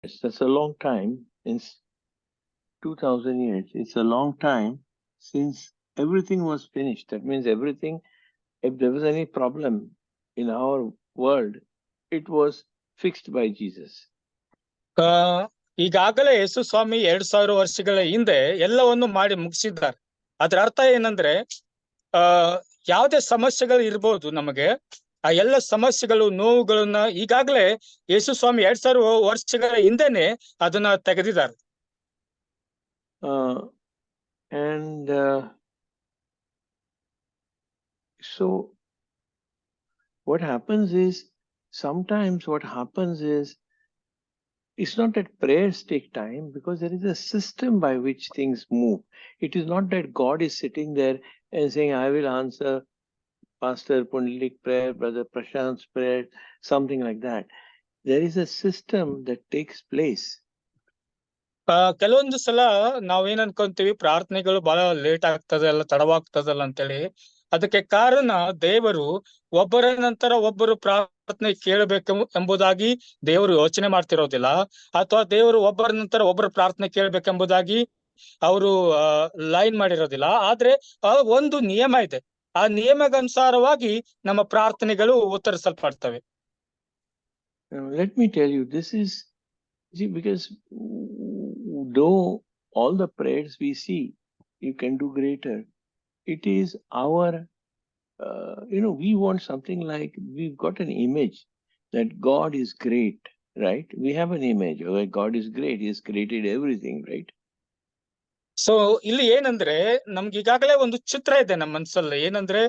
That's a long time. Since 2000 years, it's a long time since everything was finished. That means everything, if there was any problem in our world, it was fixed by Jesus. ಆ, ಈಗಾಗಲೇ ಯೇಸು ಸ್ವಾಮಿ 2000 ವರ್ಷಗಳ ಹಿಂದೆ ಎಲ್ಲವನ್ನು ಮಾಡಿ ಮುಗಿಸಿದ್ದಾರೆ. ಅದರ ಅರ್ಥ ಏನಂದ್ರೆ ಆ ಯಾವುದೇ ಸಮಸ್ಯೆಗಳು ಇರ್ಬೋದು ನಮಗೆ, ಆ ಎಲ್ಲ ಸಮಸ್ಯೆಗಳು ನೋವುಗಳನ್ನ ಈಗಾಗಲೇ ಯೇಸು ಸ್ವಾಮಿ 2000 ವರ್ಷಗಳ ಹಿಂದೆನೆ ಅದನ್ನ ತೆಗೆದಿದ್ದಾರೆ. And so what happens is, sometimes what happens is, it's not that prayers take time, because there is a system by which things move. It is not that God is sitting there and saying, I will answer Pastor Pundalik prayer, Brother Prashant's prayer, something like that. There is a system that takes place. ಕೆಲವೊಂದು ಸಲ ನಾವೇನ್ ಅನ್ಕೊಂತೀವಿ, ಪ್ರಾರ್ಥನೆಗಳು ಬಹಳ late ಆಗ್ತದಲ್ಲ, ತಡವಾಗ್ತದಲ್ಲ ಅಂತೇಳಿ. ಅದಕ್ಕೆ ಕಾರಣ ದೇವರು ಒಬ್ಬರ ನಂತರ ಒಬ್ಬರು ಪ್ರಾರ್ಥನೆ ಕೇಳಬೇಕು ಎಂಬುದಾಗಿ ದೇವರು ಯೋಚನೆ ಮಾಡ್ತಿರೋದಿಲ್ಲ, ಅಥವಾ ದೇವರು ಒಬ್ಬರ ನಂತರ ಒಬ್ಬರು ಪ್ರಾರ್ಥನೆ ಕೇಳಬೇಕೆಂಬುದಾಗಿ ಅವರು ಲೈನ್ ಮಾಡಿರೋದಿಲ್ಲ. ಆದ್ರೆ ಒಂದು ನಿಯಮ ಇದೆ, ಆ ನಿಯಮಗನುಸಾರವಾಗಿ ನಮ್ಮ ಪ್ರಾರ್ಥನೆಗಳು ಉತ್ತರಿಸಲ್ಪಡ್ತವೆ. Let me tell you, this is, see, because though all the prayers we see, you can do greater, it is our, we want something like, we've got an image that God is great, right? We have an image where God is great, He has created everything, right? So ಇಲ್ಲಿ ಏನಂದ್ರೆ ನಮ್ಗೆ ಈಗಾಗಲೇ ಒಂದು ಚಿತ್ರ ಇದೆ ನಮ್ಮ ಮನಸ್ಸಲ್ಲಿ, ಏನಂದ್ರೆ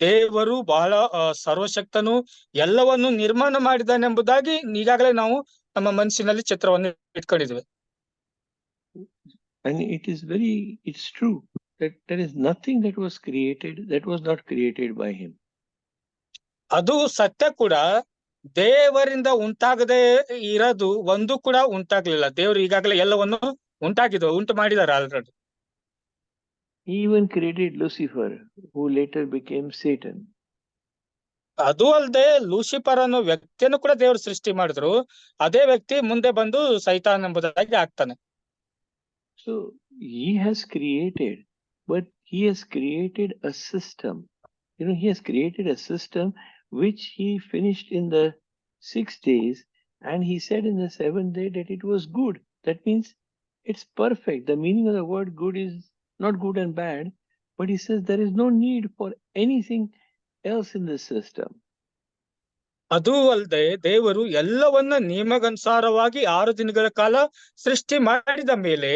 ದೇವರು ಬಹಳ ಸರ್ವಶಕ್ತನು, ಎಲ್ಲವನ್ನು ನಿರ್ಮಾಣ ಮಾಡಿದಾನೆಂಬುದಾಗಿ ಈಗಾಗಲೇ ನಾವು ನಮ್ಮ ಮನಸ್ಸಿನಲ್ಲಿ ಚಿತ್ರವನ್ನು ಇಟ್ಕೊಂಡಿದ್ವಿ. And it's true that there is nothing that was created that was not created by Him. ಅದು ಸತ್ಯ ಕೂಡ, ದೇವರಿಂದ ಉಂಟಾಗದೆ ಇರೋದು ಒಂದು ಕೂಡ ಉಂಟಾಗ್ಲಿಲ್ಲ. ದೇವರು ಈಗಾಗಲೇ ಎಲ್ಲವನ್ನು ಉಂಟು ಮಾಡಿದ್ದಾರೆ already. He even created Lucifer, who later became Satan. ಅದು ಅಲ್ಲದೆ ಲೂಸಿಫರ್ ಅನ್ನೋ ವ್ಯಕ್ತಿಯನ್ನು ಕೂಡ ದೇವರು ಸೃಷ್ಟಿ ಮಾಡಿದ್ರು, ಅದೇ ವ್ಯಕ್ತಿ ಮುಂದೆ ಬಂದು ಸೈತಾನ್ ಎಂಬುದಾಗಿ ಆಗ್ತಾನೆ. So He has created, but He has created a system. He has created a system which He finished in the 6 days, and He said in the 7th day that it was good. That means it's perfect. The meaning of the word good is not good and bad, but He says there is no need for anything else in this system. ಅದು ಅಲ್ಲದೆ ದೇವರು ಎಲ್ಲವನ್ನ ನಿಯಮಗನುಸಾರವಾಗಿ 6 ದಿನಗಳ ಕಾಲ ಸೃಷ್ಟಿ ಮಾಡಿದ ಮೇಲೆ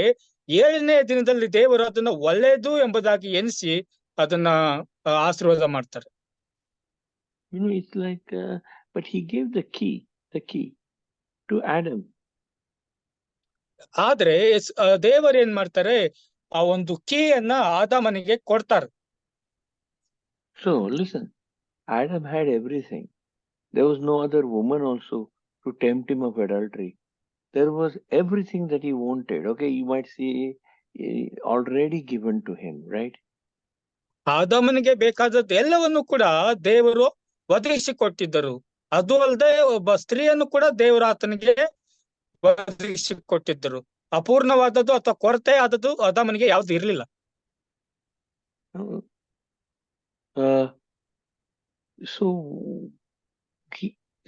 7ನೇ ದಿನದಲ್ಲಿ ದೇವರು ಅದನ್ನ ಒಳ್ಳೆಯದು ಎಂಬುದಾಗಿ ಎನಿಸಿ ಅದನ್ನ ಆಶೀರ್ವಾದ ಮಾಡ್ತಾರೆ. It's like, but He gave the key to Adam. ಆದ್ರೆ ದೇವರು ಏನ್ ಮಾಡ್ತಾರೆ, ಆ ಒಂದು ಕೀಯನ್ನ ಆದಾಮನಿಗೆ ಕೊಡ್ತಾರೆ. So listen, Adam had everything. There was no other woman also to tempt him of adultery. There was everything that he wanted. Okay, you might say already given to him, right? ಆದಾಮನಿಗೆ ಬೇಕಾದದ್ದು ಎಲ್ಲವನ್ನು ಕೂಡ ದೇವರು ಒದಗಿಸಿಕೊಟ್ಟಿದ್ದರು. ಅದು ಅಲ್ಲದೆ ಒಬ್ಬ ಸ್ತ್ರೀಯನ್ನು ಕೂಡ ದೇವರು ಆತನಿಗೆ ಒದಗಿಸಿಕೊಟ್ಟಿದ್ದರು. ಅಪೂರ್ಣವಾದದ್ದು ಅಥವಾ ಕೊರತೆ ಆದದ್ದು ಆದಾಮನಿಗೆ ಯಾವ್ದು ಇರ್ಲಿಲ್ಲ.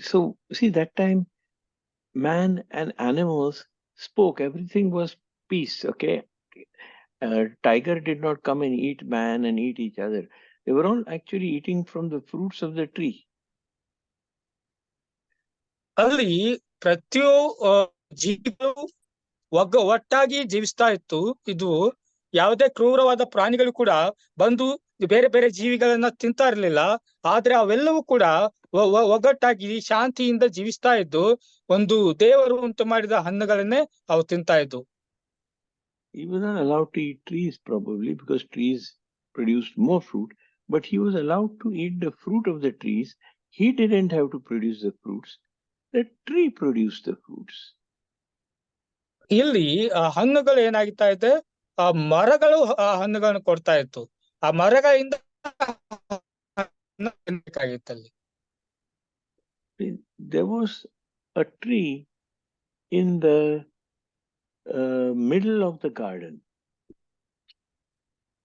So see, that time man and animals spoke. Everything was peace. Okay, tiger did not come and eat man and eat each other. They were all actually eating from the fruits of the tree. ಅಲ್ಲಿ ಪ್ರತಿಯೊ ಜೀವಿಗಳು ಒಟ್ಟಾಗಿ ಜೀವಿಸ್ತಾ ಇತ್ತು. ಇದು ಯಾವುದೇ ಕ್ರೂರವಾದ ಪ್ರಾಣಿಗಳು ಕೂಡ ಬಂದು ಬೇರೆ ಬೇರೆ ಜೀವಿಗಳನ್ನ ತಿಂತಾ ಇರ್ಲಿಲ್ಲ. ಆದ್ರೆ ಅವೆಲ್ಲವೂ ಕೂಡ ಒಗ್ಗಟ್ಟಾಗಿ ಶಾಂತಿಯಿಂದ ಜೀವಿಸ್ತಾ ಇದ್ದು ಒಂದು ದೇವರು ಉಂಟು ಮಾಡಿದ ಹಣ್ಣುಗಳನ್ನೇ ಅವು ತಿಂತಾ ಇದ್ದು. He was not allowed to eat trees, probably because trees produced more fruit, but he was allowed to eat the fruit of the trees. He didn't have to produce the fruits. The tree produced the fruits. ಇಲ್ಲಿ ಹಣ್ಣುಗಳು ಏನಾಗ್ತಾ ಇದೆ, ಆ ಮರಗಳು ಹಣ್ಣುಗಳನ್ನು ಕೊಡ್ತಾ ಇತ್ತು. ಆ ಮರಗಳಿಂದ There was a tree in the middle of the garden.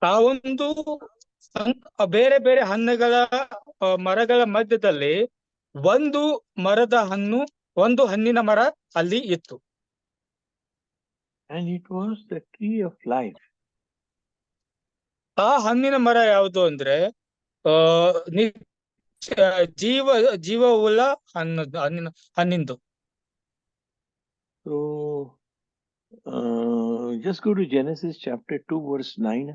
ಆ ಒಂದು ಬೇರೆ ಬೇರೆ ಹಣ್ಣುಗಳ ಮರಗಳ ಮಧ್ಯದಲ್ಲಿ ಒಂದು ಹಣ್ಣಿನ ಮರ ಅಲ್ಲಿ ಇತ್ತು. And it was the tree of life. ಆ ಹಣ್ಣಿನ ಮರ ಯಾವುದು ಅಂದ್ರೆ ಜೀವವುಳ್ಳ ಹಣ್ಣಿಂದು. So just go to Genesis chapter 2 verse 9.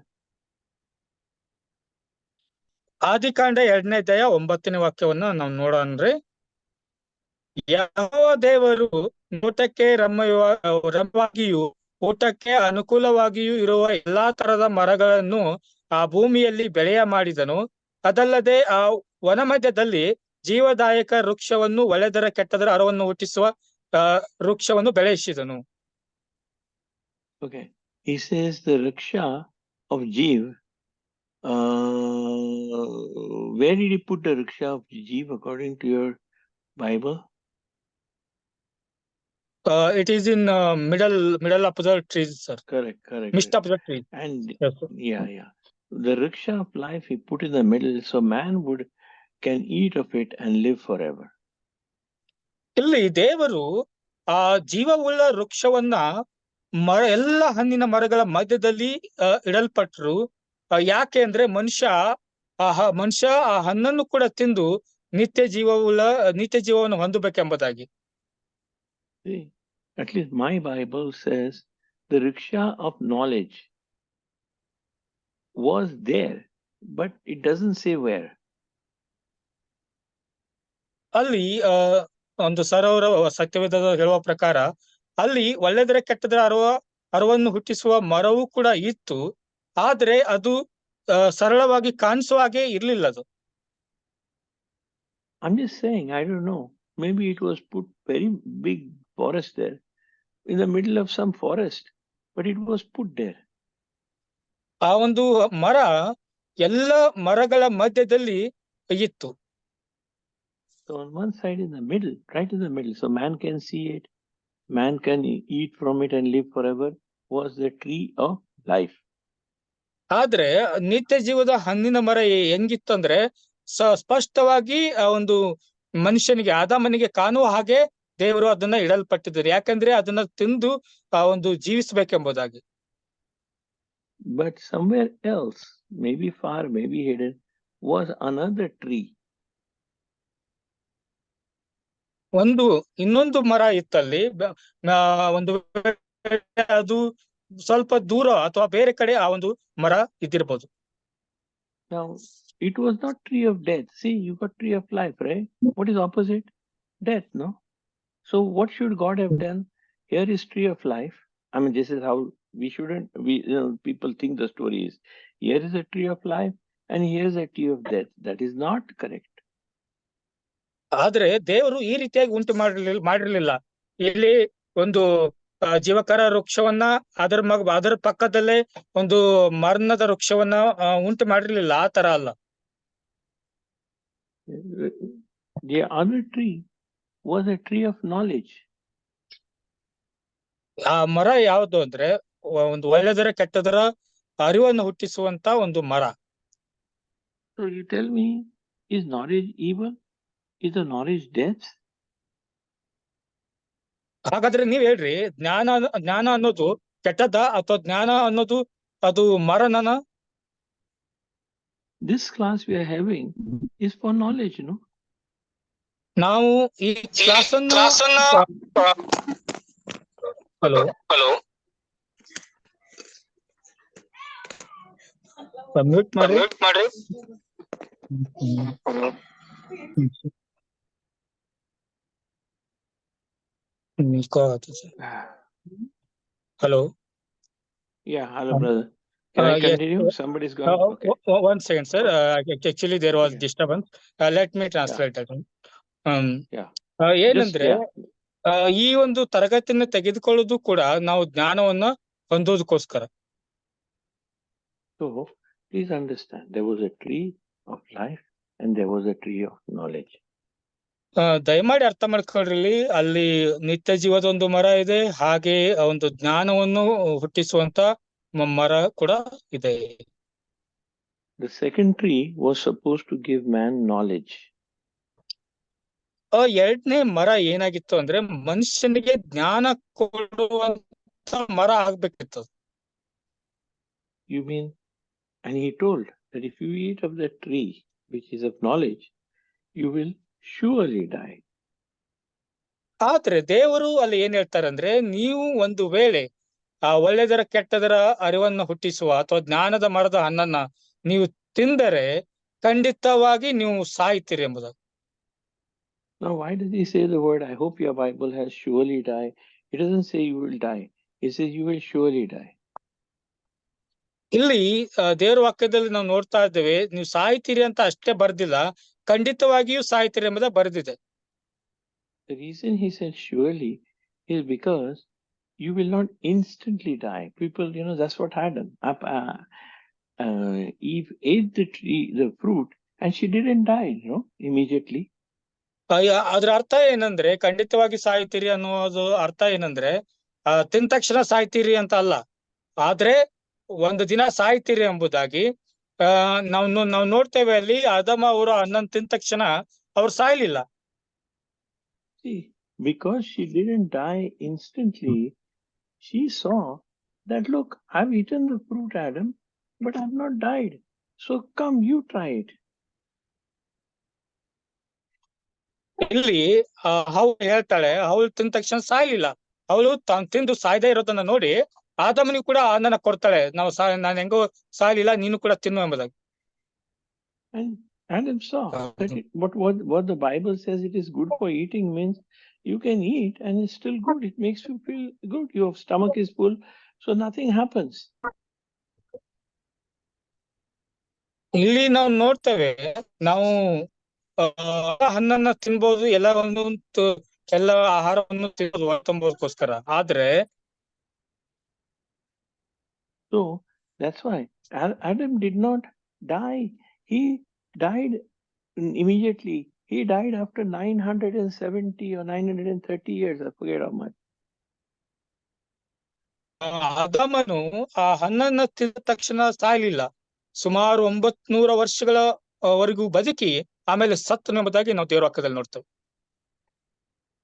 ಆದಿಕಾಂಡ 2ನೇ ಅಧ್ಯಾಯ 9ನೇ ವಾಕ್ಯವನ್ನ ನಾವು ನೋಡೋಣ್ರಿ. ಯಾವ ದೇವರು ನೋಟಕ್ಕೆ ರಮ್ಯವಾಗಿಯೂ ಊಟಕ್ಕೆ ಅನುಕೂಲವಾಗಿಯೂ ಇರುವ ಎಲ್ಲಾ ತರದ ಮರಗಳನ್ನು ಆ ಭೂಮಿಯಲ್ಲಿ ಬೆಳೆಯ ಮಾಡಿದನು. ಅದಲ್ಲದೆ ಆ ವನ ಮಧ್ಯದಲ್ಲಿ ಜೀವದಾಯಕ ವೃಕ್ಷವನ್ನು ಒಳ್ಳೆದರ ಕೆಟ್ಟದರ ಅರವನ್ನು ಹುಟ್ಟಿಸುವ ವೃಕ್ಷವನ್ನು ಬೆಳೆಸಿದನು. Okay, he says the riksha of Jeev. Where did he put the riksha of Jeev according to your Bible? It is in middle of the trees, sir. Correct. Midst of the trees. And yes, sir. Yeah. The riksha of life he put in the middle, so man can eat of it and live forever. ಇಲ್ಲಿ ದೇವರು ಆ ಜೀವವುಳ್ಳ ವೃಕ್ಷವನ್ನ ಎಲ್ಲ ಹಣ್ಣಿನ ಮರಗಳ ಮಧ್ಯದಲ್ಲಿ ಇಡಲ್ಪಟ್ರು. ಯಾಕೆ ಅಂದ್ರೆ ಮನುಷ್ಯ ಆ ಹಣ್ಣನ್ನು ಕೂಡ ತಿಂದು ನಿತ್ಯ ಜೀವವನ್ನು ಹೊಂದಬೇಕೆಂಬುದಾಗಿ. See, at least my Bible says the riksha of knowledge was there, but it doesn't say where. ಅಲ್ಲಿ ಒಂದು ಸರೋವರ ಸತ್ಯವೇದ ಹೇಳುವ ಪ್ರಕಾರ ಅಲ್ಲಿ ಒಳ್ಳೆದರ ಕೆಟ್ಟದರ ಅರವನ್ನು ಹುಟ್ಟಿಸುವ ಮರವೂ ಕೂಡ ಇತ್ತು, ಆದ್ರೆ ಅದು ಸರಳವಾಗಿ ಕಾಣಿಸುವ ಹಾಗೆ ಇರ್ಲಿಲ್ಲ ಅದು. I'm just saying, I don't know, maybe it was put very big forest there in the middle of some forest, but it was put there. ಆ ಒಂದು ಮರ ಎಲ್ಲ ಮರಗಳ ಮಧ್ಯದಲ್ಲಿ ಇತ್ತು. So on one side in the middle, right in the middle, so man can see it, man can eat from it and live forever, was the tree of life. ಆದ್ರೆ ನಿತ್ಯ ಜೀವದ ಹಣ್ಣಿನ ಮರ ಹೆಂಗಿತ್ತಂದ್ರೆ ಸ್ಪಷ್ಟವಾಗಿ ಆ ಒಂದು ಮನುಷ್ಯನಿಗೆ ಆದಾಮನಿಗೆ ಕಾಣುವ ಹಾಗೆ ದೇವರು ಅದನ್ನ ಇಡಲ್ಪಟ್ಟಿದ್ದಾರೆ. ಯಾಕಂದ್ರೆ ಅದನ್ನ ತಿಂದು ಆ ಒಂದು ಜೀವಿಸಬೇಕೆಂಬುದಾಗಿ. But somewhere else, maybe far, maybe hidden, was another tree. ಇನ್ನೊಂದು ಮರ ಇತ್ತಲ್ಲಿ, ಒಂದು ಅದು ಸ್ವಲ್ಪ ದೂರ ಅಥವಾ ಬೇರೆ ಕಡೆ ಆ ಒಂದು ಮರ ಇದ್ದಿರಬಹುದು. Now, it was not tree of death. See, you got tree of life, right? What is opposite? Death, no? So what should God have done? Here is tree of life. I mean, this is how people think the story is. Here is a tree of life and here is a tree of death. That is not correct. ಆದ್ರೆ ದೇವರು ಈ ರೀತಿಯಾಗಿ ಉಂಟು ಮಾಡಿರ್ಲಿಲ್ಲ. ಇಲ್ಲಿ ಒಂದು ಜೀವಕರ ವೃಕ್ಷವನ್ನ ಅದರ ಪಕ್ಕದಲ್ಲೇ ಒಂದು ಮರಣದ ವೃಕ್ಷವನ್ನ ಉಂಟು ಮಾಡಿರ್ಲಿಲ್ಲ. ಆ ತರ ಅಲ್ಲ. The other tree was a tree of knowledge. ಆ ಮರ ಯಾವುದು ಅಂದ್ರೆ ಒಂದು ಒಳ್ಳೆದರ ಕೆಟ್ಟದರ ಅರಿವನ್ನು ಹುಟ್ಟಿಸುವಂತ ಒಂದು ಮರ. So you tell me, is knowledge evil? Is the knowledge death? ಹಾಗಾದ್ರೆ ನೀವ್ ಹೇಳ್ರಿ, ಜ್ಞಾನ ಅನ್ನೋದು ಕೆಟ್ಟದ ಅಥವಾ ಜ್ಞಾನ ಅನ್ನೋದು ಅದು ಮರಣನ? This class we are having is for knowledge, you know. ನಾವು ಈ ಕ್ಲಾಸ್ ಅನ್ನು ಹಲೋ ಮ್ಯೂಟ್ ಮಾಡಿ. Hello. Yeah, hello, brother. Can I continue? Yes. Somebody's gone. Okay. One second, sir. Actually, there was disturbance. Let me translate that one. ಏನಂದ್ರೆ ಈ ಒಂದು ತರಗತಿಯನ್ನು ತೆಗೆದುಕೊಳ್ಳೋದು ಕೂಡ ನಾವು ಜ್ಞಾನವನ್ನ ಹೊಂದೋದಕ್ಕೋಸ್ಕರ. So please understand, there was a tree of life and there was a tree of knowledge. ದಯಮಾಡಿ ಅರ್ಥ ಮಾಡ್ಕೊಳ್ರಿ, ಅಲ್ಲಿ ನಿತ್ಯ ಜೀವದ ಒಂದು ಮರ ಇದೆ, ಹಾಗೆ ಒಂದು ಜ್ಞಾನವನ್ನು ಹುಟ್ಟಿಸುವಂತ ಮರ ಕೂಡ ಇದೆ. The second tree was supposed to give man knowledge. ಎರಡನೇ ಮರ ಏನಾಗಿತ್ತು ಅಂದ್ರೆ ಮನುಷ್ಯನಿಗೆ ಜ್ಞಾನ ಕೊಡುವಂತ ಮರ ಆಗ್ಬೇಕಿತ್ತು. You mean, and he told that if you eat of the tree which is of knowledge, you will surely die. ಆದ್ರೆ ದೇವರು ಅಲ್ಲಿ ಏನ್ ಹೇಳ್ತಾರಂದ್ರೆ, ನೀವು ಒಂದು ವೇಳೆ ಆ ಒಳ್ಳೆದರ ಕೆಟ್ಟದರ ಅರಿವನ್ನು ಹುಟ್ಟಿಸುವ ಅಥವಾ ಜ್ಞಾನದ ಮರದ ಹಣ್ಣನ್ನ ನೀವು ತಿಂದರೆ ಖಂಡಿತವಾಗಿ ನೀವು ಸಾಯ್ತೀರಿ ಎಂಬುದು. Now, why does he say the word, I hope your Bible has surely die? It doesn't say you will die. It says you will surely die. ಇಲ್ಲಿ ದೇವರ ವಾಕ್ಯದಲ್ಲಿ ನಾವು ನೋಡ್ತಾ ಇದ್ದೇವೆ, ನೀವು ಸಾಯ್ತೀರಿ ಅಂತ ಅಷ್ಟೇ ಬರ್ದಿಲ್ಲ, ಖಂಡಿತವಾಗಿಯೂ ಸಾಯ್ತೀರಿ ಎಂಬುದ ಬರೆದಿದೆ. The reason he said surely is because you will not instantly die. People, that's what happened. Eve ate the fruit, and she didn't die, immediately. ಅದ್ರ ಅರ್ಥ ಏನಂದ್ರೆ, ಖಂಡಿತವಾಗಿ ಸಾಯ್ತೀರಿ ಅನ್ನೋದು ಅರ್ಥ ಏನಂದ್ರೆ, ತಿಂದ ತಕ್ಷಣ ಸಾಯ್ತೀರಿ ಅಂತ ಅಲ್ಲ, ಆದ್ರೆ ಒಂದು ದಿನ ಸಾಯ್ತೀರಿ ಎಂಬುದಾಗಿ. ನಾವು ನೋಡ್ತೇವೆ ಅಲ್ಲಿ ಆದಮ ಅವರು ಹಣ್ಣನ್ನು ತಿಂದ ತಕ್ಷಣ ಅವ್ರು ಸಾಯ್ಲಿಲ್ಲ. See, because she didn't die instantly, she saw that, look, I've eaten the fruit, Adam, but I've not died. So come, you try it. ಇಲ್ಲಿ ಅವಳು ಹೇಳ್ತಾಳೆ, ಅವಳು ತಿಂದ ತಕ್ಷಣ ಸಾಯ್ಲಿಲ್ಲ, ಅವಳು ತಾನು ತಿಂದು ಸಾಯ್ದೇ ಇರೋದನ್ನ ನೋಡಿ ಆದಮನಿಗೂ ಕೂಡ ಅನ್ನ ಕೊಡ್ತಾಳೆ, ನಾನು ಹೆಂಗೋ ಸಾಯ್ಲಿಲ್ಲ, ನೀನು ಕೂಡ ತಿನ್ನು ಎಂಬುದಾಗಿ. And Adam saw that what the Bible says it is good for eating means you can eat and it's still good. It makes you feel good. Your stomach is full, so nothing happens. ಇಲ್ಲಿ ನಾವು ನೋಡ್ತೇವೆ, ನಾವು ಹಣ್ಣನ್ನ ತಿನ್ಬಹುದು, ಎಲ್ಲ ಆಹಾರವನ್ನು ತಿನ್ನೋದಕ್ಕೋಸ್ಕರ, ಆದ್ರೆ so that's why Adam did not die. He died immediately. He died after 970 or 930 years. I forget how much. ಆದಾಮನು ಆ ಹಣ್ಣನ್ನ ತಿಂದ ತಕ್ಷಣ ಸಾಯ್ಲಿಲ್ಲ, ಸುಮಾರು 900 ವರ್ಷಗಳವರೆಗೂ ಬದುಕಿ ಆಮೇಲೆ ಸತ್ತು ಎಂಬುದಾಗಿ ನಾವು ದೇವರ ವಾಕ್ಯದಲ್ಲಿ ನೋಡ್ತೇವೆ.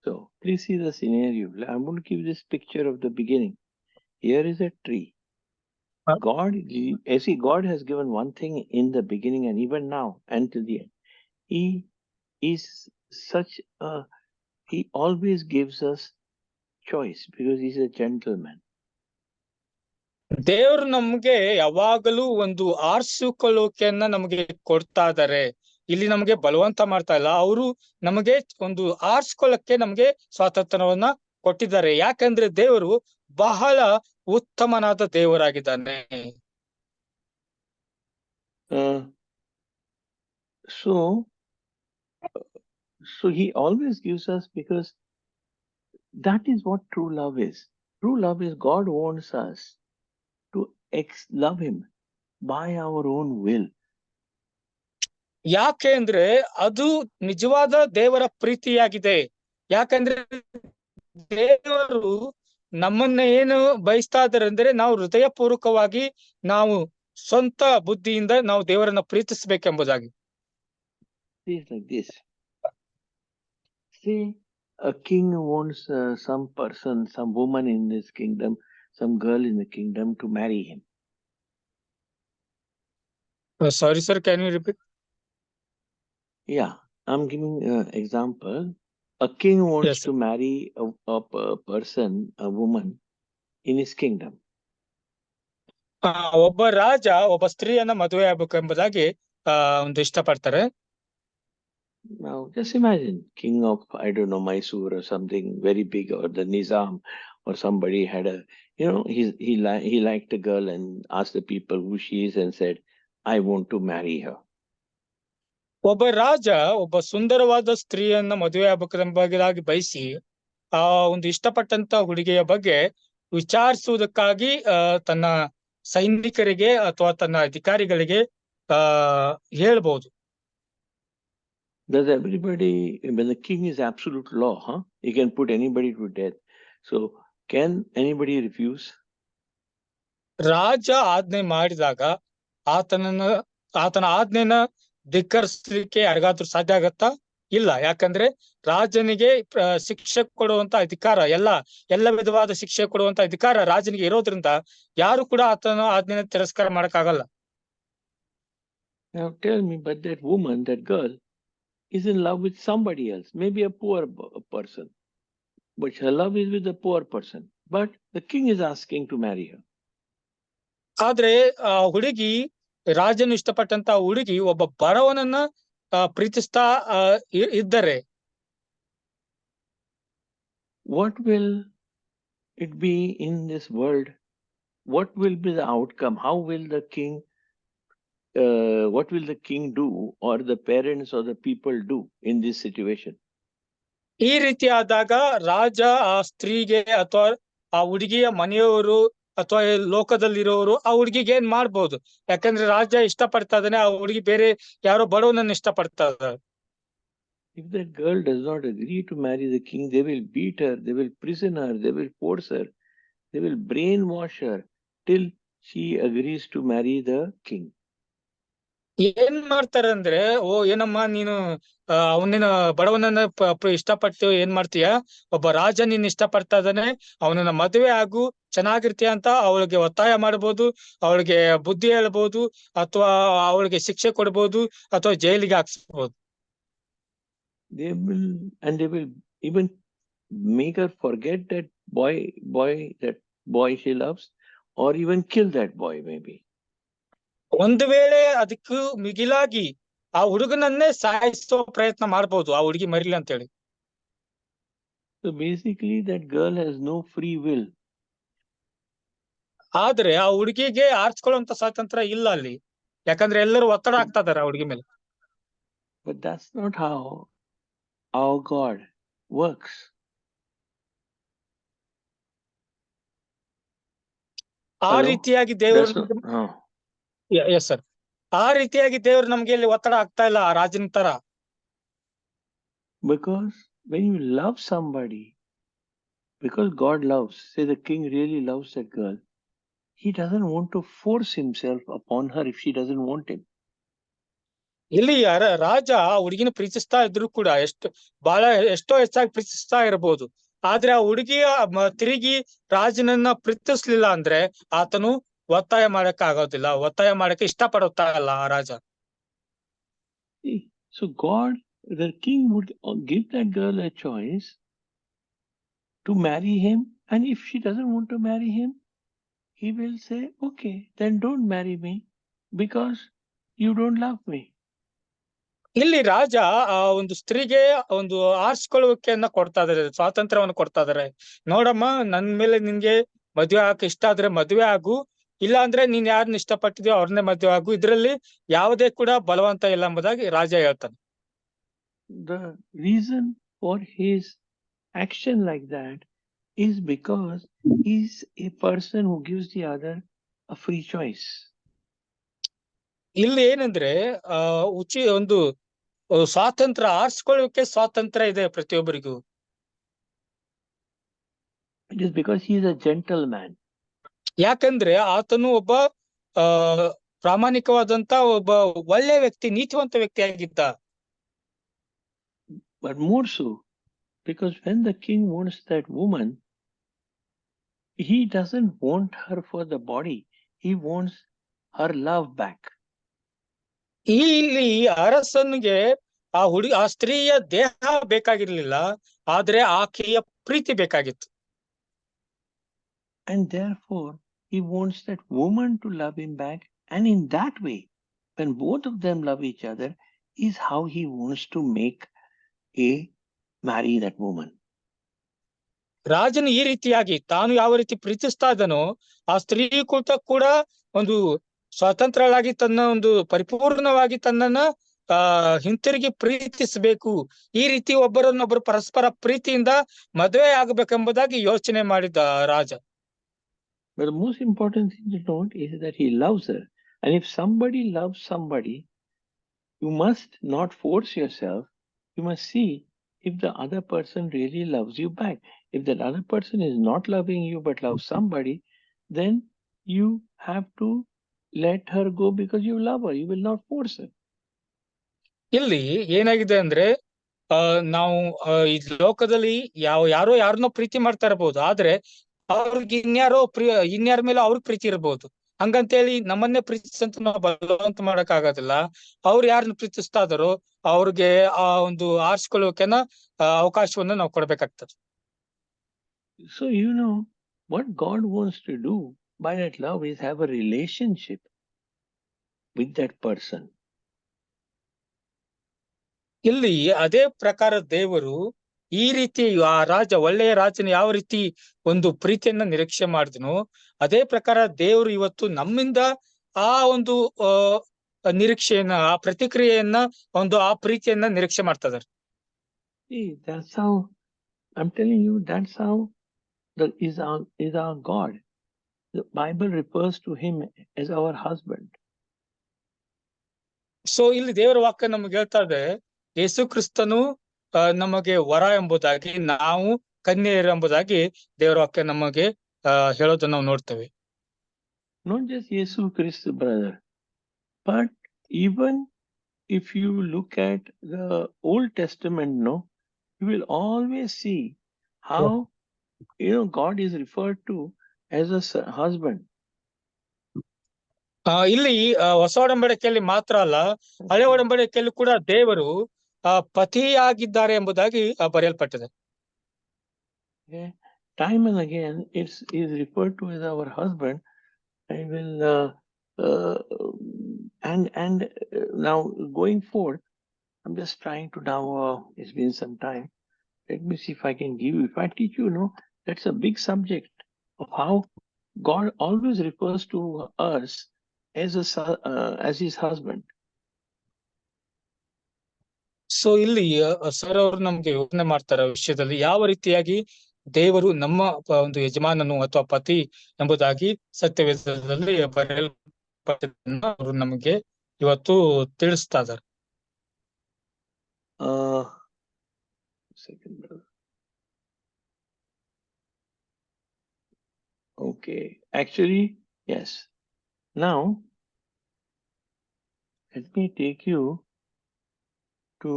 So please see the scenario. I'm going to give this picture of the beginning. Here is a tree. God has given one thing in the beginning and even now until the end. He is he always gives us choice because he's a gentleman. ದೇವರು ನಮ್ಗೆ ಯಾವಾಗಲೂ ಒಂದು ಆರಿಸಿಕೊಳ್ಳೋಕೆಯನ್ನ ನಮಗೆ ಕೊಡ್ತಾ ಇದ್ದಾರೆ. ಇಲ್ಲಿ ನಮಗೆ ಬಲವಂತ ಮಾಡ್ತಾ ಇಲ್ಲ, ಅವರು ನಮಗೆ ಒಂದು ಆರಿಸ್ಕೊಳ್ಳಕ್ಕೆ ನಮಗೆ ಸ್ವಾತಂತ್ರ್ಯವನ್ನ ಕೊಟ್ಟಿದ್ದಾರೆ. ಯಾಕಂದ್ರೆ ದೇವರು ಬಹಳ ಉತ್ತಮನಾದ ದೇವರಾಗಿದ್ದಾನೆ. So he always gives us, because that is what true love is. True love is God wants us to love him by our own will. ಯಾಕೆ ಅಂದ್ರೆ ಅದು ನಿಜವಾದ ದೇವರ ಪ್ರೀತಿಯಾಗಿದೆ. ಯಾಕಂದ್ರೆ ದೇವರು ನಮ್ಮನ್ನ ಏನು ಬಯಸ್ತಾ ಇದ್ದಾರೆ ಅಂದ್ರೆ, ನಾವು ಹೃದಯ ಪೂರ್ವಕವಾಗಿ ನಾವು ಸ್ವಂತ ಬುದ್ಧಿಯಿಂದ ನಾವು ದೇವರನ್ನ ಪ್ರೀತಿಸಬೇಕೆಂಬುದಾಗಿ. It's like this. Say a king wants some person, some woman in this kingdom, some girl in the kingdom to marry him. Sorry sir, can you repeat? Yeah, I'm giving an example. A king wants to marry a person, a woman in his kingdom. ಒಬ್ಬ ರಾಜ ಒಬ್ಬ ಸ್ತ್ರೀಯನ್ನ ಮದುವೆ ಆಗ್ಬೇಕೆಂಬುದಾಗಿ ಒಂದು ಇಷ್ಟಪಡ್ತಾರೆ. Now just imagine king of, I don't know, Mysore or something very big, or the Nizam or somebody had he liked a girl and asked the people who she is and said, I want to marry her. ಒಬ್ಬ ರಾಜ ಒಬ್ಬ ಸುಂದರವಾದ ಸ್ತ್ರೀಯನ್ನ ಮದುವೆ ಆಗ್ಬೇಕೆಂಬುದಾಗಿ ಬಯಸಿ ಆ ಒಂದು ಇಷ್ಟಪಟ್ಟಂತ ಹುಡುಗಿಯ ಬಗ್ಗೆ ವಿಚಾರಿಸುವುದಕ್ಕಾಗಿ ತನ್ನ ಸೈನಿಕರಿಗೆ ಅಥವಾ ತನ್ನ ಅಧಿಕಾರಿಗಳಿಗೆ ಹೇಳ್ಬಹುದು. Does everybody, when the king is absolute law, he can put anybody to death. So can anybody refuse? ರಾಜ ಆಜ್ಞೆ ಮಾಡಿದಾಗ ಆತನನ್ನ ಆತನ ಆಜ್ಞೆನ ಧಿಕ್ಕರಿಸಲಿಕ್ಕೆ ಯಾರಿಗಾದ್ರೂ ಸಾಧ್ಯ ಆಗತ್ತಾ? ಇಲ್ಲ. ಯಾಕಂದ್ರೆ ರಾಜನಿಗೆ ಶಿಕ್ಷೆ ಕೊಡುವಂತ ಅಧಿಕಾರ, ಎಲ್ಲ ವಿಧವಾದ ಶಿಕ್ಷೆ ಕೊಡುವಂತ ಅಧಿಕಾರ ರಾಜನಿಗೆ ಇರೋದ್ರಿಂದ ಯಾರು ಕೂಡ ಆತನ ಆಜ್ಞೆನ ತಿರಸ್ಕಾರ ಮಾಡಕ್ಕಾಗಲ್ಲ. Now tell me, but that woman, that girl, is in love with somebody else, maybe a poor person, but her love is with a poor person, but the king is asking to marry her. ಆದ್ರೆ ಆ ಹುಡುಗಿ, ರಾಜನು ಇಷ್ಟಪಟ್ಟಂತ ಹುಡುಗಿ ಒಬ್ಬ ಬಡವನನ್ನ ಪ್ರೀತಿಸ್ತಾ ಇದ್ದರೆ, what will it be in this world? What will be the outcome? How will the king, what will the king do, or the parents or the people do in this situation? ಈ ರೀತಿ ಆದಾಗ ರಾಜ ಆ ಸ್ತ್ರೀಗೆ ಅಥವಾ ಆ ಹುಡುಗಿಯ ಮನೆಯವರು ಅಥವಾ ಲೋಕದಲ್ಲಿರೋರು ಆ ಹುಡುಗಿಗೆ ಏನ್ ಮಾಡ್ಬೋದು? ಯಾಕಂದ್ರೆ ರಾಜ ಇಷ್ಟಪಡ್ತಾ ಇದ್ದಾನೆ, ಆ ಹುಡುಗಿ ಬೇರೆ ಯಾರೋ ಬಡವನನ್ನ ಇಷ್ಟಪಡ್ತಾ ಇದ್ದಾರೆ. If that girl does not agree to marry the king, they will beat her, they will prison her, they will force her, they will brainwash her till she agrees to marry the king. ಏನ್ ಮಾಡ್ತಾರೆ ಅಂದ್ರೆ, ಓ ಏನಮ್ಮ ನೀನು ಅವನಿನ ಬಡವನನ್ನ ಇಷ್ಟಪಟ್ಟು ಏನ್ ಮಾಡ್ತೀಯ, ಒಬ್ಬ ರಾಜ ನೀನ್ ಇಷ್ಟಪಡ್ತಾ ಇದ್ದಾನೆ, ಅವನನ್ನ ಮದುವೆ ಆಗು, ಚೆನ್ನಾಗಿರ್ತೀಯ ಅಂತ ಅವಳಿಗೆ ಒತ್ತಾಯ ಮಾಡ್ಬೋದು, ಅವಳಿಗೆ ಬುದ್ಧಿ ಹೇಳ್ಬೋದು, ಅಥವಾ ಅವಳಿಗೆ ಶಿಕ್ಷೆ ಕೊಡ್ಬೋದು, ಅಥವಾ ಜೈಲಿಗೆ ಹಾಕ್ಸ್ಬೋದು. They will even make her forget that boy she loves, or even kill that boy maybe. ಒಂದು ವೇಳೆ ಅದಕ್ಕೂ ಮಿಗಿಲಾಗಿ ಆ ಹುಡುಗನನ್ನೇ ಸಾಯಿಸೋ ಪ್ರಯತ್ನ ಮಾಡ್ಬೋದು, ಆ ಹುಡುಗಿ ಮರಿಲಿ ಅಂತ ಹೇಳಿ. So basically that girl has no free will. ಆದ್ರೆ ಆ ಹುಡುಗಿಗೆ ಆರಿಸ್ಕೊಳ್ಳುವಂತ ಸ್ವಾತಂತ್ರ್ಯ ಇಲ್ಲ ಅಲ್ಲಿ, ಯಾಕಂದ್ರೆ ಎಲ್ಲರೂ ಒತ್ತಡ ಆಗ್ತಾ ಇದಾರೆ ಆ ಹುಡುಗಿ ಮೇಲೆ. But that's not how our God works. ಆ ರೀತಿಯಾಗಿ ದೇವರು, ಎಸ್ ಸರ್, ಆ ರೀತಿಯಾಗಿ ದೇವರು ನಮ್ಗೆ ಇಲ್ಲಿ ಒತ್ತಡ ಆಗ್ತಾ ಇಲ್ಲ ಆ ರಾಜನ ತರ. Because when you love somebody, because God loves, say the king really loves that girl, he doesn't want to force himself upon her if she doesn't want him. ಇಲ್ಲಿ ರಾಜ ಆ ಹುಡುಗಿನ ಪ್ರೀತಿಸ್ತಾ ಇದ್ರು ಕೂಡ ಎಷ್ಟೋ ಹೆಚ್ಚಾಗಿ ಪ್ರೀತಿಸ್ತಾ ಇರಬಹುದು, ಆದ್ರೆ ಆ ಹುಡುಗಿಯ ತಿರುಗಿ ರಾಜನನ್ನ ಪ್ರೀತಿಸ್ಲಿಲ್ಲ ಅಂದ್ರೆ ಆತನು ಒತ್ತಾಯ ಮಾಡಕ್ಕೆ ಆಗೋದಿಲ್ಲ, ಒತ್ತಾಯ ಮಾಡಕ್ಕೆ ಇಷ್ಟಪಡುತ್ತಾ ಇಲ್ಲ ಆ ರಾಜ. So God, the king would give that girl a choice to marry him, and if she doesn't want to marry him, he will say, okay, then don't marry me because you don't love me. ಇಲ್ಲಿ ರಾಜ ಆ ಒಂದು ಸ್ತ್ರೀಗೆ ಒಂದು ಆರಿಸ್ಕೊಳ್ಳುವಿಕೆಯನ್ನ ಕೊಡ್ತಾ ಇದಾರೆ, ಸ್ವಾತಂತ್ರ್ಯವನ್ನು ಕೊಡ್ತಾ ಇದಾರೆ. ನೋಡಮ್ಮ, ನನ್ ಮೇಲೆ ನಿನ್ಗೆ ಮದ್ವೆ ಆಗಕ್ಕೆ ಇಷ್ಟ ಆದ್ರೆ ಮದ್ವೆ ಆಗು, ಇಲ್ಲ ಅಂದ್ರೆ ನೀನ್ ಯಾರನ್ನ ಇಷ್ಟಪಟ್ಟಿದ್ಯೋ ಅವ್ರನ್ನೇ ಮದ್ವೆ ಆಗು, ಇದ್ರಲ್ಲಿ ಯಾವುದೇ ಕೂಡ ಬಲವಂತ ಇಲ್ಲ ಎಂಬುದಾಗಿ ರಾಜ ಹೇಳ್ತಾನೆ. The reason for his action like that is because he's a person who gives the other a free choice. ಇಲ್ಲಿ ಏನಂದ್ರೆ ಒಂದು ಸ್ವಾತಂತ್ರ್ಯ, ಆರಿಸ್ಕೊಳ್ಳೋಕೆ ಸ್ವಾತಂತ್ರ್ಯ ಇದೆ ಪ್ರತಿಯೊಬ್ಬರಿಗೂ. It is because he is a gentleman. ಯಾಕಂದ್ರೆ ಆತನು ಒಬ್ಬ ಪ್ರಾಮಾಣಿಕವಾದಂತ ಒಬ್ಬ ಒಳ್ಳೆ ವ್ಯಕ್ತಿ, ನೀತಿವಂತ ವ್ಯಕ್ತಿ ಆಗಿದ್ದ. But more so, because when the king wants that woman, he doesn't want her for the body, he wants her love back. ಇಲ್ಲಿ ಅರಸನಿಗೆ ಆ ಸ್ತ್ರೀಯ ದೇಹ ಬೇಕಾಗಿರ್ಲಿಲ್ಲ, ಆದ್ರೆ ಆಕೆಯ ಪ್ರೀತಿ ಬೇಕಾಗಿತ್ತು. And therefore he wants that woman to love him back, and in that way, when both of them love each other, is how he wants to marry that woman. ರಾಜನು ಈ ರೀತಿಯಾಗಿ ತಾನು ಯಾವ ರೀತಿ ಪ್ರೀತಿಸ್ತಾ ಇದ್ದಾನೋ, ಆ ಸ್ತ್ರೀ ಕೂಡ ಒಂದು ಸ್ವತಂತ್ರಳಾಗಿ ತನ್ನ ಒಂದು ಪರಿಪೂರ್ಣವಾಗಿ ತನ್ನನ್ನ ಹಿಂತಿರುಗಿ ಪ್ರೀತಿಸಬೇಕು, ಈ ರೀತಿ ಒಬ್ಬರನ್ನೊಬ್ಬರು ಪರಸ್ಪರ ಪ್ರೀತಿಯಿಂದ ಮದುವೆ ಆಗಬೇಕೆಂಬುದಾಗಿ ಯೋಚನೆ ಮಾಡಿದ ರಾಜ. But the most important thing to note is that he loves her, and if somebody loves somebody, you must not force yourself, you must see if the other person really loves you back. If that other person is not loving you but loves somebody, then you have to let her go because you love her. You will not force her. ಇಲ್ಲಿ ಏನಾಗಿದೆ ಅಂದ್ರೆ ನಾವು ಈ ಲೋಕದಲ್ಲಿ ಯಾರೋ ಯಾರನ್ನೋ ಪ್ರೀತಿ ಮಾಡ್ತಾ ಇರಬಹುದು, ಆದ್ರೆ ಅವ್ರಿಗೆ ಇನ್ಯಾರ ಮೇಲೆ ಅವ್ರಿಗೆ ಪ್ರೀತಿ ಇರಬಹುದು. ಹಂಗಂತೇಳಿ ನಮ್ಮನ್ನೇ ಪ್ರೀತಿಸಂತ ನಾವು ಬಲವಂತ ಮಾಡಕ್ ಆಗೋದಿಲ್ಲ. ಅವ್ರು ಯಾರನ್ನ ಪ್ರೀತಿಸ್ತಾ ಇದಾರೋ ಅವ್ರಿಗೆ ಆ ಒಂದು ಆರಿಸ್ಕೊಳ್ಳೋಕೆನ ಅವಕಾಶವನ್ನ ನಾವು ಕೊಡ್ಬೇಕಾಗ್ತದೆ. So what God wants to do by that love is have a relationship with that person. ಇಲ್ಲಿ ಅದೇ ಪ್ರಕಾರ ದೇವರು ಈ ರೀತಿ ಒಳ್ಳೆಯ ರಾಜನ ಯಾವ ರೀತಿ ಒಂದು ಪ್ರೀತಿಯನ್ನ ನಿರೀಕ್ಷೆ ಮಾಡಿದನು, ಅದೇ ಪ್ರಕಾರ ದೇವರು ಇವತ್ತು ನಮ್ಮಿಂದ ಆ ಒಂದು ನಿರೀಕ್ಷೆಯನ್ನ, ಆ ಪ್ರತಿಕ್ರಿಯೆಯನ್ನ, ಆ ಪ್ರೀತಿಯನ್ನ ನಿರೀಕ್ಷೆ ಮಾಡ್ತಾ ಇದ್ದಾರೆ. See, that's how I'm telling you, that's how is our God. The Bible refers to him as our husband. So ಇಲ್ಲಿ ದೇವರ ವಾಕ್ಯ ನಮ್ಗೆ ಹೇಳ್ತಾ ಇದೆ, ಯೇಸು ಕ್ರಿಸ್ತನು ನಮಗೆ ವರ ಎಂಬುದಾಗಿ, ನಾವು ಕನ್ಯೆಯರು ಎಂಬುದಾಗಿ ದೇವರ ವಾಕ್ಯ ನಮಗೆ ಹೇಳೋದನ್ನ ನಾವು ನೋಡ್ತೇವೆ. Not just Jesus Christ, brother, but even if you look at the Old Testament, you will always see how God is referred to as a husband. ಇಲ್ಲಿ ಹೊಸ ಒಡಂಬಡಿಕೆಯಲ್ಲಿ ಮಾತ್ರ ಅಲ್ಲ, ಹಳೆ ಒಡಂಬಡಿಕೆಯಲ್ಲಿ ಕೂಡ ದೇವರು ಪತಿಯಾಗಿದ್ದಾರೆ ಎಂಬುದಾಗಿ ಬರೆಯಲ್ಪಟ್ಟಿದೆ. Time and again is referred to as our husband. I will and now going forward, I'm just trying to now it's been some time. Let me see if I can give you, if I teach you, that's a big subject of how God always refers to us as his husband. So ಇಲ್ಲಿ sir ಅವರು ನಮ್ಗೆ ಯೋಚನೆ ಮಾಡ್ತಾರೆ ವಿಷಯದಲ್ಲಿ, ಯಾವ ರೀತಿಯಾಗಿ ದೇವರು ನಮ್ಮ ಒಂದು ಯಜಮಾನನು ಅಥವಾ ಪತಿ ಎಂಬುದಾಗಿ ಸತ್ಯವೇದದಲ್ಲಿ ಬರೆಯಲ್ಪಟ್ಟಿದ್ದನ್ನ ಅವರು ನಮಗೆ ಇವತ್ತು ತಿಳಿಸ್ತಾ ಇದ್ದಾರೆ. Okay, actually, yes. Now, let me take you to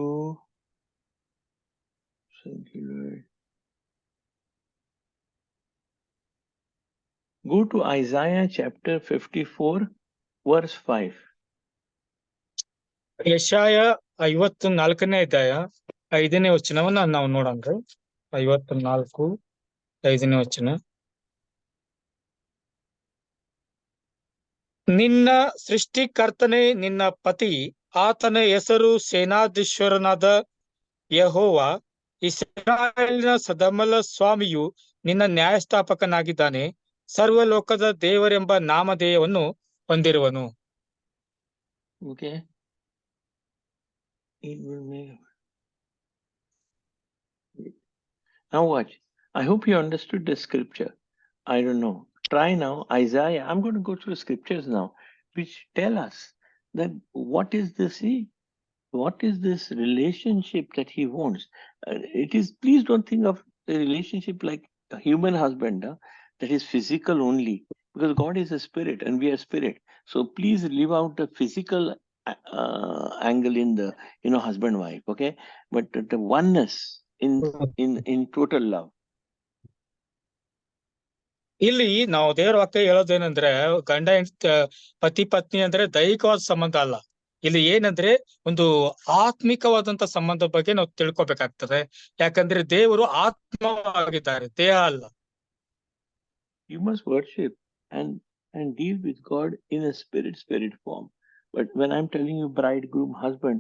singular. Go to Isaiah chapter 54, verse 5. ಯೆಶಾಯ 54ನೇ ಅಧ್ಯಾಯ 5ನೇ ವಚನವನ್ನ ನಾವು ನೋಡೋಣ. 54 5ನೇ ವಚನ. ನಿನ್ನ ಸೃಷ್ಟಿಕರ್ತನೇ ನಿನ್ನ ಪತಿ, ಆತನ ಹೆಸರು ಸೇನಾಧೀಶ್ವರನಾದ ಯೆಹೋವ. ಇಸ್ರಾಯೇಲಿನ ಸದಮಲ ಸ್ವಾಮಿಯು ನಿನ್ನ ನ್ಯಾಯಸ್ಥಾಪಕನಾಗಿದ್ದಾನೆ, ಸರ್ವಲೋಕದ ದೇವರೆಂಬ ನಾಮಧೇಯವನ್ನು ಹೊಂದಿರುವನು. Okay. It will make. Now watch. I hope you understood the scripture. I don't know. Try now. Isaiah. I'm going to go through scriptures now, which tell us that what is this? What is this relationship that he wants? It is. Please don't think of a relationship like a human husband that is physical only, because God is a spirit and we are spirit. So please leave out the physical angle in the husband wife. Okay, but the oneness in total love. ಇಲ್ಲಿ ನಾವು ದೇವರ ವಾಕ್ಯ ಹೇಳೋದೇನಂದ್ರೆ, ಗಂಡ ಪತಿ ಪತ್ನಿ ಅಂದ್ರೆ ದೈಹಿಕವಾದ ಸಂಬಂಧ ಅಲ್ಲ. ಇಲ್ಲಿ ಏನಂದ್ರೆ ಒಂದು ಆತ್ಮಿಕವಾದಂತ ಸಂಬಂಧ ಬಗ್ಗೆ ನಾವು ತಿಳ್ಕೊಬೇಕಾಗ್ತದೆ. ಯಾಕಂದ್ರೆ ದೇವರು ಆತ್ಮವಾಗಿದ್ದಾರೆ, ದೇಹ ಅಲ್ಲ. You must worship and deal with God in a spirit form. But when I'm telling you bridegroom husband,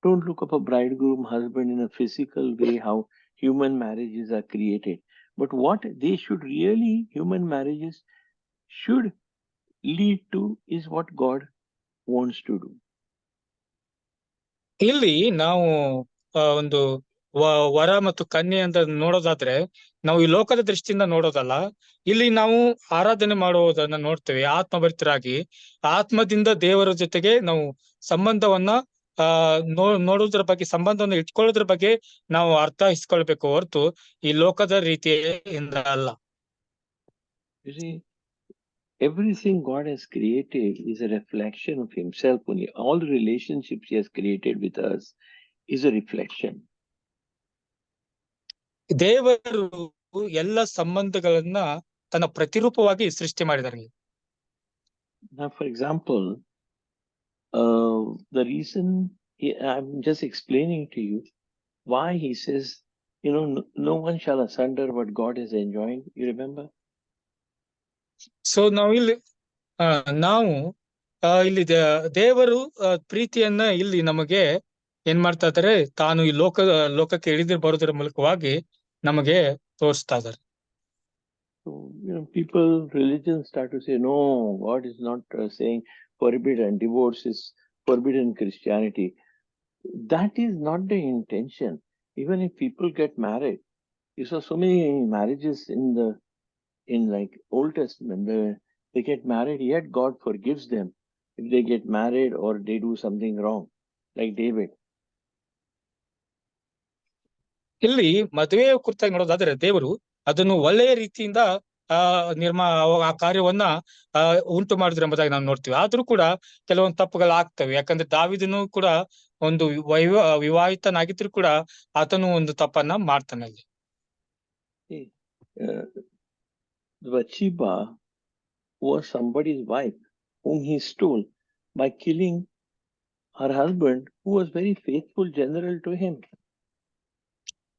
don't look up a bridegroom husband in a physical way, how human marriages are created. But what they should really, human marriages should lead to is what God wants to do. ಇಲ್ಲಿ ನಾವು ಒಂದು ವರ ಮತ್ತು ಕನ್ಯೆ ಅಂತ ನೋಡೋದಾದ್ರೆ, ನಾವು ಈ ಲೋಕದ ದೃಷ್ಟಿಯಿಂದ ನೋಡೋದಲ್ಲ. ಇಲ್ಲಿ ನಾವು ಆರಾಧನೆ ಮಾಡುವುದನ್ನ ನೋಡ್ತೇವೆ. ಆತ್ಮಭರಿತರಾಗಿ ಆತ್ಮದಿಂದ ದೇವರ ಜೊತೆಗೆ ನಾವು ಸಂಬಂಧವನ್ನ ನೋಡುವುದ್ರ ಬಗ್ಗೆ, ಸಂಬಂಧವನ್ನು ಇಟ್ಕೊಳ್ಳೋದ್ರ ಬಗ್ಗೆ ನಾವು ಅರ್ಥೈಸ್ಕೊಳ್ಬೇಕು ಹೊರತು ಈ ಲೋಕದ ರೀತಿಯಿಂದ ಅಲ್ಲ. You see, everything God has created is a reflection of Himself only. All the relationships He has created with us is a reflection. ದೇವರು ಎಲ್ಲ ಸಂಬಂಧಗಳನ್ನ ತನ್ನ ಪ್ರತಿರೂಪವಾಗಿ ಸೃಷ್ಟಿ ಮಾಡಿದ್ದಾರೆ. Now, for example, the reason I'm just explaining to you why He says, no one shall asunder what God has enjoined. You remember? So ನಾವು ಇಲ್ಲಿ ದೇವರು ಪ್ರೀತಿಯನ್ನ ಇಲ್ಲಿ ನಮಗೆ ಏನ್ ಮಾಡ್ತಾ ಇದ್ದಾರೆ, ತಾನು ಈ ಲೋಕಕ್ಕೆ ಇಳಿದು ಬರೋದ್ರ ಮೂಲಕವಾಗಿ ನಮಗೆ ತೋರಿಸ್ತಾ ಇದ್ದಾರೆ. So, people, religions start to say, no, God is not saying forbidden, divorce is forbidden Christianity. That is not the intention. Even if people get married, you saw so many marriages in like Old Testament, they get married, yet God forgives them if they get married or they do something wrong, like David. ಇಲ್ಲಿ ಮದುವೆಯ ಕುರಿತಾಗಿ ನೋಡೋದಾದ್ರೆ ದೇವರು ಅದನ್ನು ಒಳ್ಳೆಯ ರೀತಿಯಿಂದ ಆ ಕಾರ್ಯವನ್ನ ಉಂಟು ಮಾಡಿದ್ರು ಎಂಬುದಾಗಿ ನಾವು ನೋಡ್ತೀವಿ. ಆದ್ರೂ ಕೂಡ ಕೆಲವೊಂದು ತಪ್ಪುಗಳಾಗ್ತವೆ. ಯಾಕಂದ್ರೆ ದಾವೀದನು ಕೂಡ ಒಂದು ವಿವಾಹಿತನಾಗಿದ್ರು ಕೂಡ ಆತನು ಒಂದು ತಪ್ಪನ್ನ ಮಾಡ್ತಾನೆ ಅಲ್ಲಿ. Bathsheba was somebody's wife whom he stole by killing her husband, who was very faithful general to him.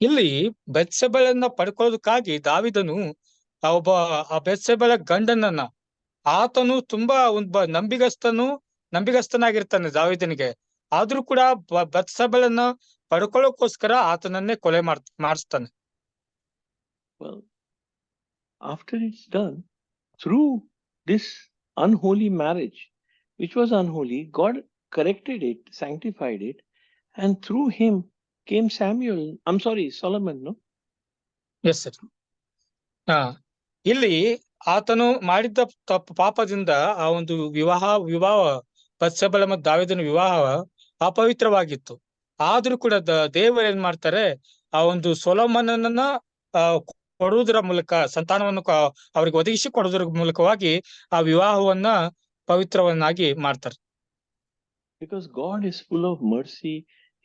ಇಲ್ಲಿ ಬೆತ್ಷೆಬಳನ್ನ ಪಡ್ಕೊಳ್ಳೋದಕ್ಕಾಗಿ ದಾವೀದನು ಆ ಬೆತ್ಷೆಬಳ ಗಂಡನನ್ನ, ಆತನು ತುಂಬಾ ಒಂದು ನಂಬಿಗಸ್ತನಾಗಿರ್ತಾನೆ ದಾವೀದನಿಗೆ. ಆದ್ರೂ ಕೂಡ ಬೆತ್ಷೆಬಳನ್ನ ಪಡ್ಕೊಳ್ಳೋಕೋಸ್ಕರ ಆತನನ್ನೇ ಕೊಲೆ ಮಾಡಿಸ್ತಾನೆ. Well, after it's done, through this unholy marriage, which was unholy, God corrected it, sanctified it, and through him came Solomon, no? Yes, sir. ಇಲ್ಲಿ ಆತನು ಮಾಡಿದ್ದ ಪಾಪದಿಂದ ಆ ಒಂದು ವಿವಾಹ ಬತ್ಷೆಬಳ ಮತ್ತು ದಾವೀದನ ವಿವಾಹ ಅಪವಿತ್ರವಾಗಿತ್ತು. ಆದ್ರೂ ಕೂಡ ದೇವರು ಏನ್ ಮಾಡ್ತಾರೆ, ಆ ಒಂದು ಸೊಲೊಮೋನನನ್ನ ಕೊಡುವುದರ ಮೂಲಕ, ಸಂತಾನವನ್ನು ಅವ್ರಿಗೆ ಒದಗಿಸಿ ಕೊಡುವುದರ ಮೂಲಕವಾಗಿ ಆ ವಿವಾಹವನ್ನ ಪವಿತ್ರವನ್ನಾಗಿ ಮಾಡ್ತಾರೆ. Because God is full of mercy,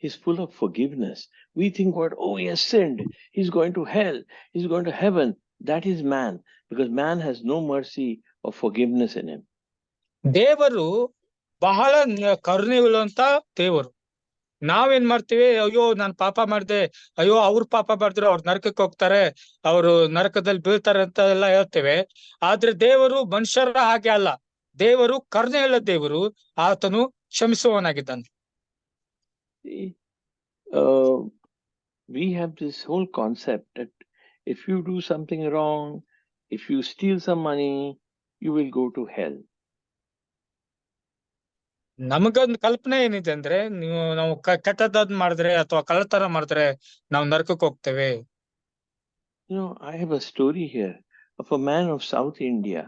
He's full of forgiveness. We think what, he has sinned, he's going to hell, he's going to heaven. That is man, because man has no mercy or forgiveness in him. ದೇವರು ಬಹಳ ಕರುಣೆಯುಳ್ಳಂತ ದೇವರು. ನಾವೇನ್ ಮಾಡ್ತೀವಿ, ಅಯ್ಯೋ ನಾನು ಪಾಪ ಮಾಡಿದೆ, ಅಯ್ಯೋ ಅವ್ರು ಪಾಪ ಮಾಡಿದ್ರು, ಅವ್ರು ನರಕಕ್ಕೆ ಹೋಗ್ತಾರೆ, ಅವರು ನರಕದಲ್ಲಿ ಬೀಳ್ತಾರೆ ಅಂತ ಎಲ್ಲ ಹೇಳ್ತೇವೆ. ಆದ್ರೆ ದೇವರು ಮನುಷ್ಯರ ಹಾಗೆ ಅಲ್ಲ. ದೇವರು ಕರುಣೆಯುಳ್ಳ ದೇವರು, ಆತನು ಕ್ಷಮಿಸುವವನಾಗಿದ್ದಾನೆ. We have this whole concept that if you do something wrong, if you steal some money, you will go to hell. ನಮಗೊಂದು ಕಲ್ಪನೆ ಏನಿದೆ ಅಂದ್ರೆ, ನಾವು ಕೆಟ್ಟದಾದ್ ಮಾಡಿದ್ರೆ ಅಥವಾ ಕಳ್ಳತನ ಮಾಡಿದ್ರೆ ನಾವು ನರಕಕ್ಕೆ ಹೋಗ್ತೇವೆ. I have a story here of a man of South India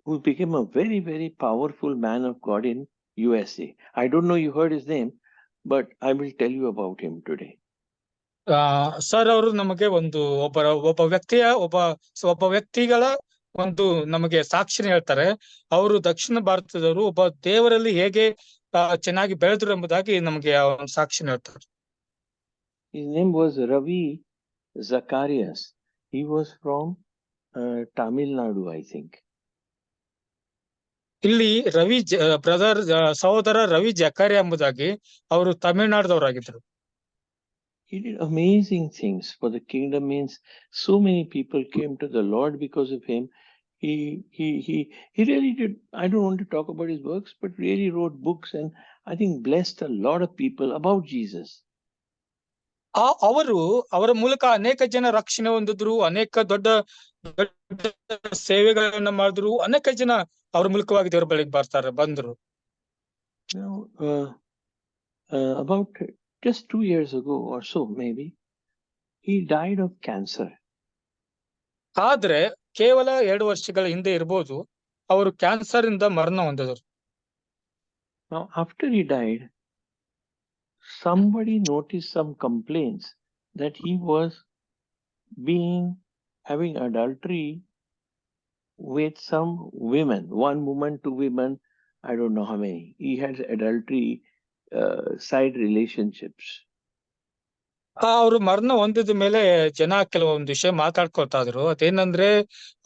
who became a very, very powerful man of God in USA. I don't know you heard his name, but I will tell you about him today. Sir, ಅವರು ನಮಗೆ ಒಬ್ಬ ವ್ಯಕ್ತಿಗಳ ಒಂದು ನಮಗೆ ಸಾಕ್ಷಿನ ಹೇಳ್ತಾರೆ. ಅವರು ದಕ್ಷಿಣ ಭಾರತದವರು, ಒಬ್ಬ ದೇವರಲ್ಲಿ ಹೇಗೆ ಚೆನ್ನಾಗಿ ಬೆಳೆದ್ರು ಎಂಬುದಾಗಿ ನಮಗೆ ಒಂದು ಸಾಕ್ಷಿನ ಹೇಳ್ತಾರೆ. His name was Ravi Zacharias. He was from Tamil Nadu, I think. ಇಲ್ಲಿ ಸಹೋದರ ರವಿ ಜಕಾರಿ ಎಂಬುದಾಗಿ ಅವರು ತಮಿಳುನಾಡದವರಾಗಿದ್ದರು. He did amazing things for the kingdom. Means so many people came to the Lord because of him. He really did. I don't want to talk about his works, but really wrote books and I think blessed a lot of people about Jesus. ಅವರ ಮೂಲಕ ಅನೇಕ ಜನ ರಕ್ಷಣೆ ಹೊಂದಿದ್ರು, ಅನೇಕ ದೊಡ್ಡ ಸೇವೆಗಳನ್ನ ಮಾಡಿದ್ರು, ಅನೇಕ ಜನ ಅವ್ರ ಮೂಲಕವಾಗಿ ದೇವರ ಬಳಿಗೆ ಬಂದ್ರು. About just 2 years ago or so, maybe, he died of cancer. ಆದ್ರೆ ಕೇವಲ 2 ವರ್ಷಗಳ ಹಿಂದೆ ಇರಬಹುದು, ಅವರು ಕ್ಯಾನ್ಸರ್ ಇಂದ ಮರಣ ಹೊಂದಿದರು. Now, after he died, somebody noticed some complaints that he was having adultery with some women, one woman, two women, I don't know how many. He had adultery side relationships. ಅವ್ರು ಮರಣ ಹೊಂದಿದ ಮೇಲೆ ಜನ ಕೆಲವೊಂದು ವಿಷಯ ಮಾತಾಡ್ಕೊಳ್ತಾ ಇದ್ರು. ಅದೇನಂದ್ರೆ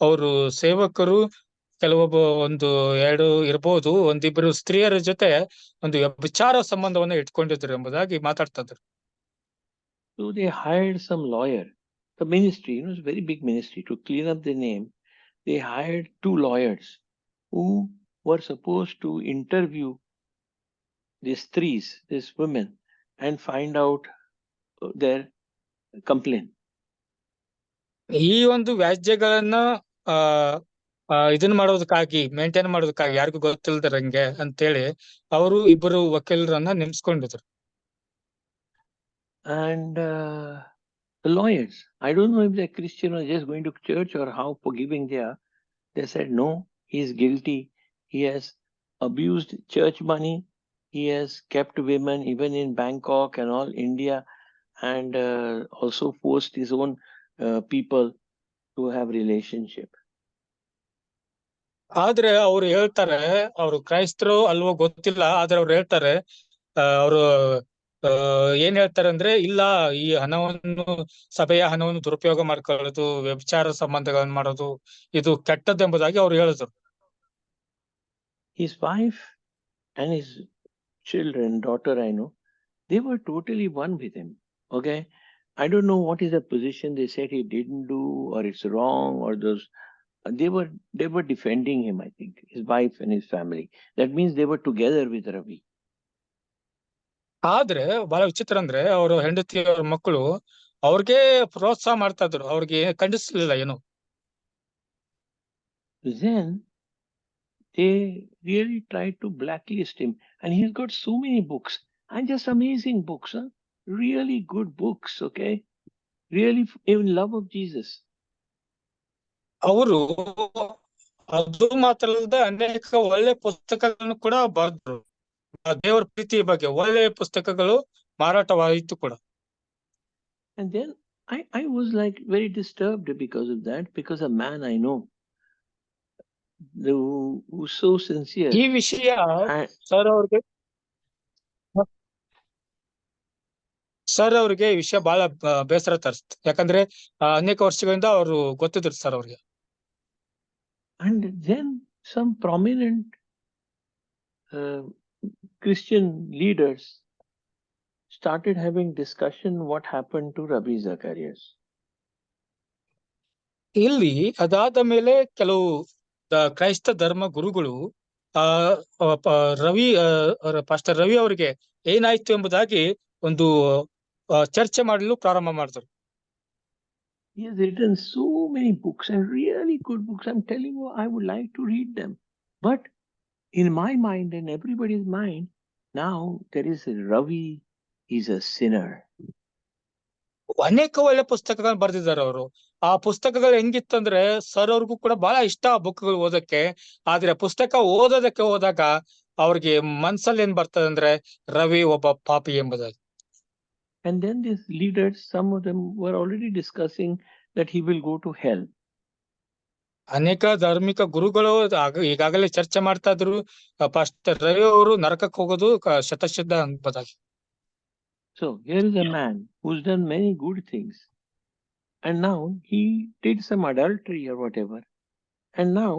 ಅವರು ಸೇವಕರು ಕೆಲವೊಬ್ಬ ಒಂದು 2 ಇರ್ಬೋದು, ಒಂದಿಬ್ರು ಸ್ತ್ರೀಯರ ಜೊತೆ ಒಂದು ವ್ಯಭಿಚಾರ ಸಂಬಂಧವನ್ನ ಇಟ್ಕೊಂಡಿದ್ರು ಎಂಬುದಾಗಿ ಮಾತಾಡ್ತಾ ಇದ್ರು. So they hired some lawyer. The ministry, it's a very big ministry, to clean up the name. They hired 2 lawyers who were supposed to interview these women, and find out their complaint. ಈ ಒಂದು ವ್ಯಾಜ್ಯಗಳನ್ನ ಇದನ್ನ ಮಾಡೋದಕ್ಕಾಗಿ, maintain ಮಾಡೋದಕ್ಕಾಗಿ, ಯಾರಿಗೂ ಗೊತ್ತಿಲ್ದಿರಂಗೆ ಅಂತೇಳಿ ಅವರು ಇಬ್ಬರು ವಕೀಲರನ್ನ ನೇಮಿಸ್ಕೊಂಡಿದ್ರು. And the lawyers, I don't know if they're Christian or just going to church or how forgiving they are. They said, no, he is guilty. He has abused church money. He has kept women even in Bangkok and all India, and also forced his own people to have relationship. ಆದ್ರೆ ಅವ್ರು ಹೇಳ್ತಾರೆ, ಅವ್ರು ಕ್ರೈಸ್ತರು ಅಲ್ವೋ ಗೊತ್ತಿಲ್ಲ, ಆದ್ರೆ ಅವ್ರು ಹೇಳ್ತಾರೆ, ಅವರು ಏನ್ ಹೇಳ್ತಾರೆ ಅಂದ್ರೆ, ಇಲ್ಲ, ಈ ಹಣವನ್ನು, ಸಭೆಯ ಹಣವನ್ನು ದುರುಪಯೋಗ ಮಾಡ್ಕೊಳ್ಳೋದು, ವ್ಯಭಿಚಾರ ಸಂಬಂಧಗಳನ್ನು ಮಾಡೋದು, ಇದು ಕೆಟ್ಟದ್ದೆಂಬುದಾಗಿ ಅವ್ರು ಹೇಳಿದ್ರು. His wife and his children, daughter, I know, they were totally one with him. Okay, I don't know what is the position they said he didn't do, or it's wrong, or those. They were defending him, I think, his wife and his family. That means they were together with Ravi. ಆದ್ರೆ ಬಹಳ ವಿಚಿತ್ರ ಅಂದ್ರೆ, ಅವರು ಹೆಂಡತಿ, ಅವ್ರ ಮಕ್ಕಳು ಅವ್ರಿಗೆ ಪ್ರೋತ್ಸಾಹ ಮಾಡ್ತಾ ಇದ್ರು, ಅವ್ರಿಗೆ ಖಂಡಿಸ್ಲಿಲ್ಲ ಏನು. Then they really tried to blacklist him, and he's got so many books, and just amazing books, huh? Really good books, okay? Really in love of Jesus. ಅವರು ಅದು ಮಾತ್ರ ಅಲ್ಲದೆ ಅನೇಕ ಒಳ್ಳೆ ಪುಸ್ತಕಗಳನ್ನು ಕೂಡ ಬರೆದ್ರು. ದೇವರ ಪ್ರೀತಿಯ ಬಗ್ಗೆ ಒಳ್ಳೆ ಪುಸ್ತಕಗಳು ಮಾರಾಟವಾಯಿತು ಕೂಡ. And then I was like very disturbed because of that, because a man I know who's so sincere. ಈ ವಿಷಯ ಸರ್ ಅವ್ರಿಗೆ ಈ ವಿಷಯ ಬಹಳ ಬೇಸರ ತರಿಸ್ತು. ಯಾಕಂದ್ರೆ ಅನೇಕ ವರ್ಷಗಳಿಂದ ಅವರು ಗೊತ್ತಿದ್ರು ಸರ್ ಅವ್ರಿಗೆ. And then some prominent Christian leaders started having discussion what happened to Ravi Zacharias. ಇಲ್ಲಿ ಅದಾದ ಮೇಲೆ ಕೆಲವು ಕ್ರೈಸ್ತ ಧರ್ಮ ಗುರುಗಳು ಪಾಸ್ಟರ್ ರವಿ ಅವರಿಗೆ ಏನಾಯ್ತು ಎಂಬುದಾಗಿ ಒಂದು ಚರ್ಚೆ ಮಾಡಲು ಪ್ರಾರಂಭ ಮಾಡಿದ್ರು. He has written so many books, and really good books. I'm telling you, I would like to read them. But in my mind and everybody's mind, now there is Ravi, he's a sinner. ಅನೇಕ ಒಳ್ಳೆ ಪುಸ್ತಕಗಳನ್ನ ಬರೆದಿದ್ದಾರೆ ಅವರು. ಆ ಪುಸ್ತಕಗಳು ಹೆಂಗಿತ್ತಂದ್ರೆ, sir ಅವ್ರಿಗೂ ಕೂಡ ಬಹಳ ಇಷ್ಟ ಆ ಬುಕ್ಗಳು ಓದಕ್ಕೆ. ಆದ್ರೆ ಪುಸ್ತಕ ಓದೋದಕ್ಕೆ ಹೋದಾಗ ಅವ್ರಿಗೆ ಮನ್ಸಲ್ಲಿ ಏನ್ ಬರ್ತದೆ ಅಂದ್ರೆ, ರವಿ ಒಬ್ಬ ಪಾಪಿ ಎಂಬುದಾಗಿ. And then these leaders, some of them were already discussing that he will go to hell. ಅನೇಕ ಧಾರ್ಮಿಕ ಗುರುಗಳು ಈಗಾಗಲೇ ಚರ್ಚೆ ಮಾಡ್ತಾ ಇದ್ರು, ಪಾಸ್ಟರ್ ರವಿ ಅವರು ನರಕಕ್ಕೆ ಹೋಗೋದು ಶತಸಿದ್ಧ ಎಂಬುದಾಗಿ. So here is a man who's done many good things, and now he did some adultery or whatever, and now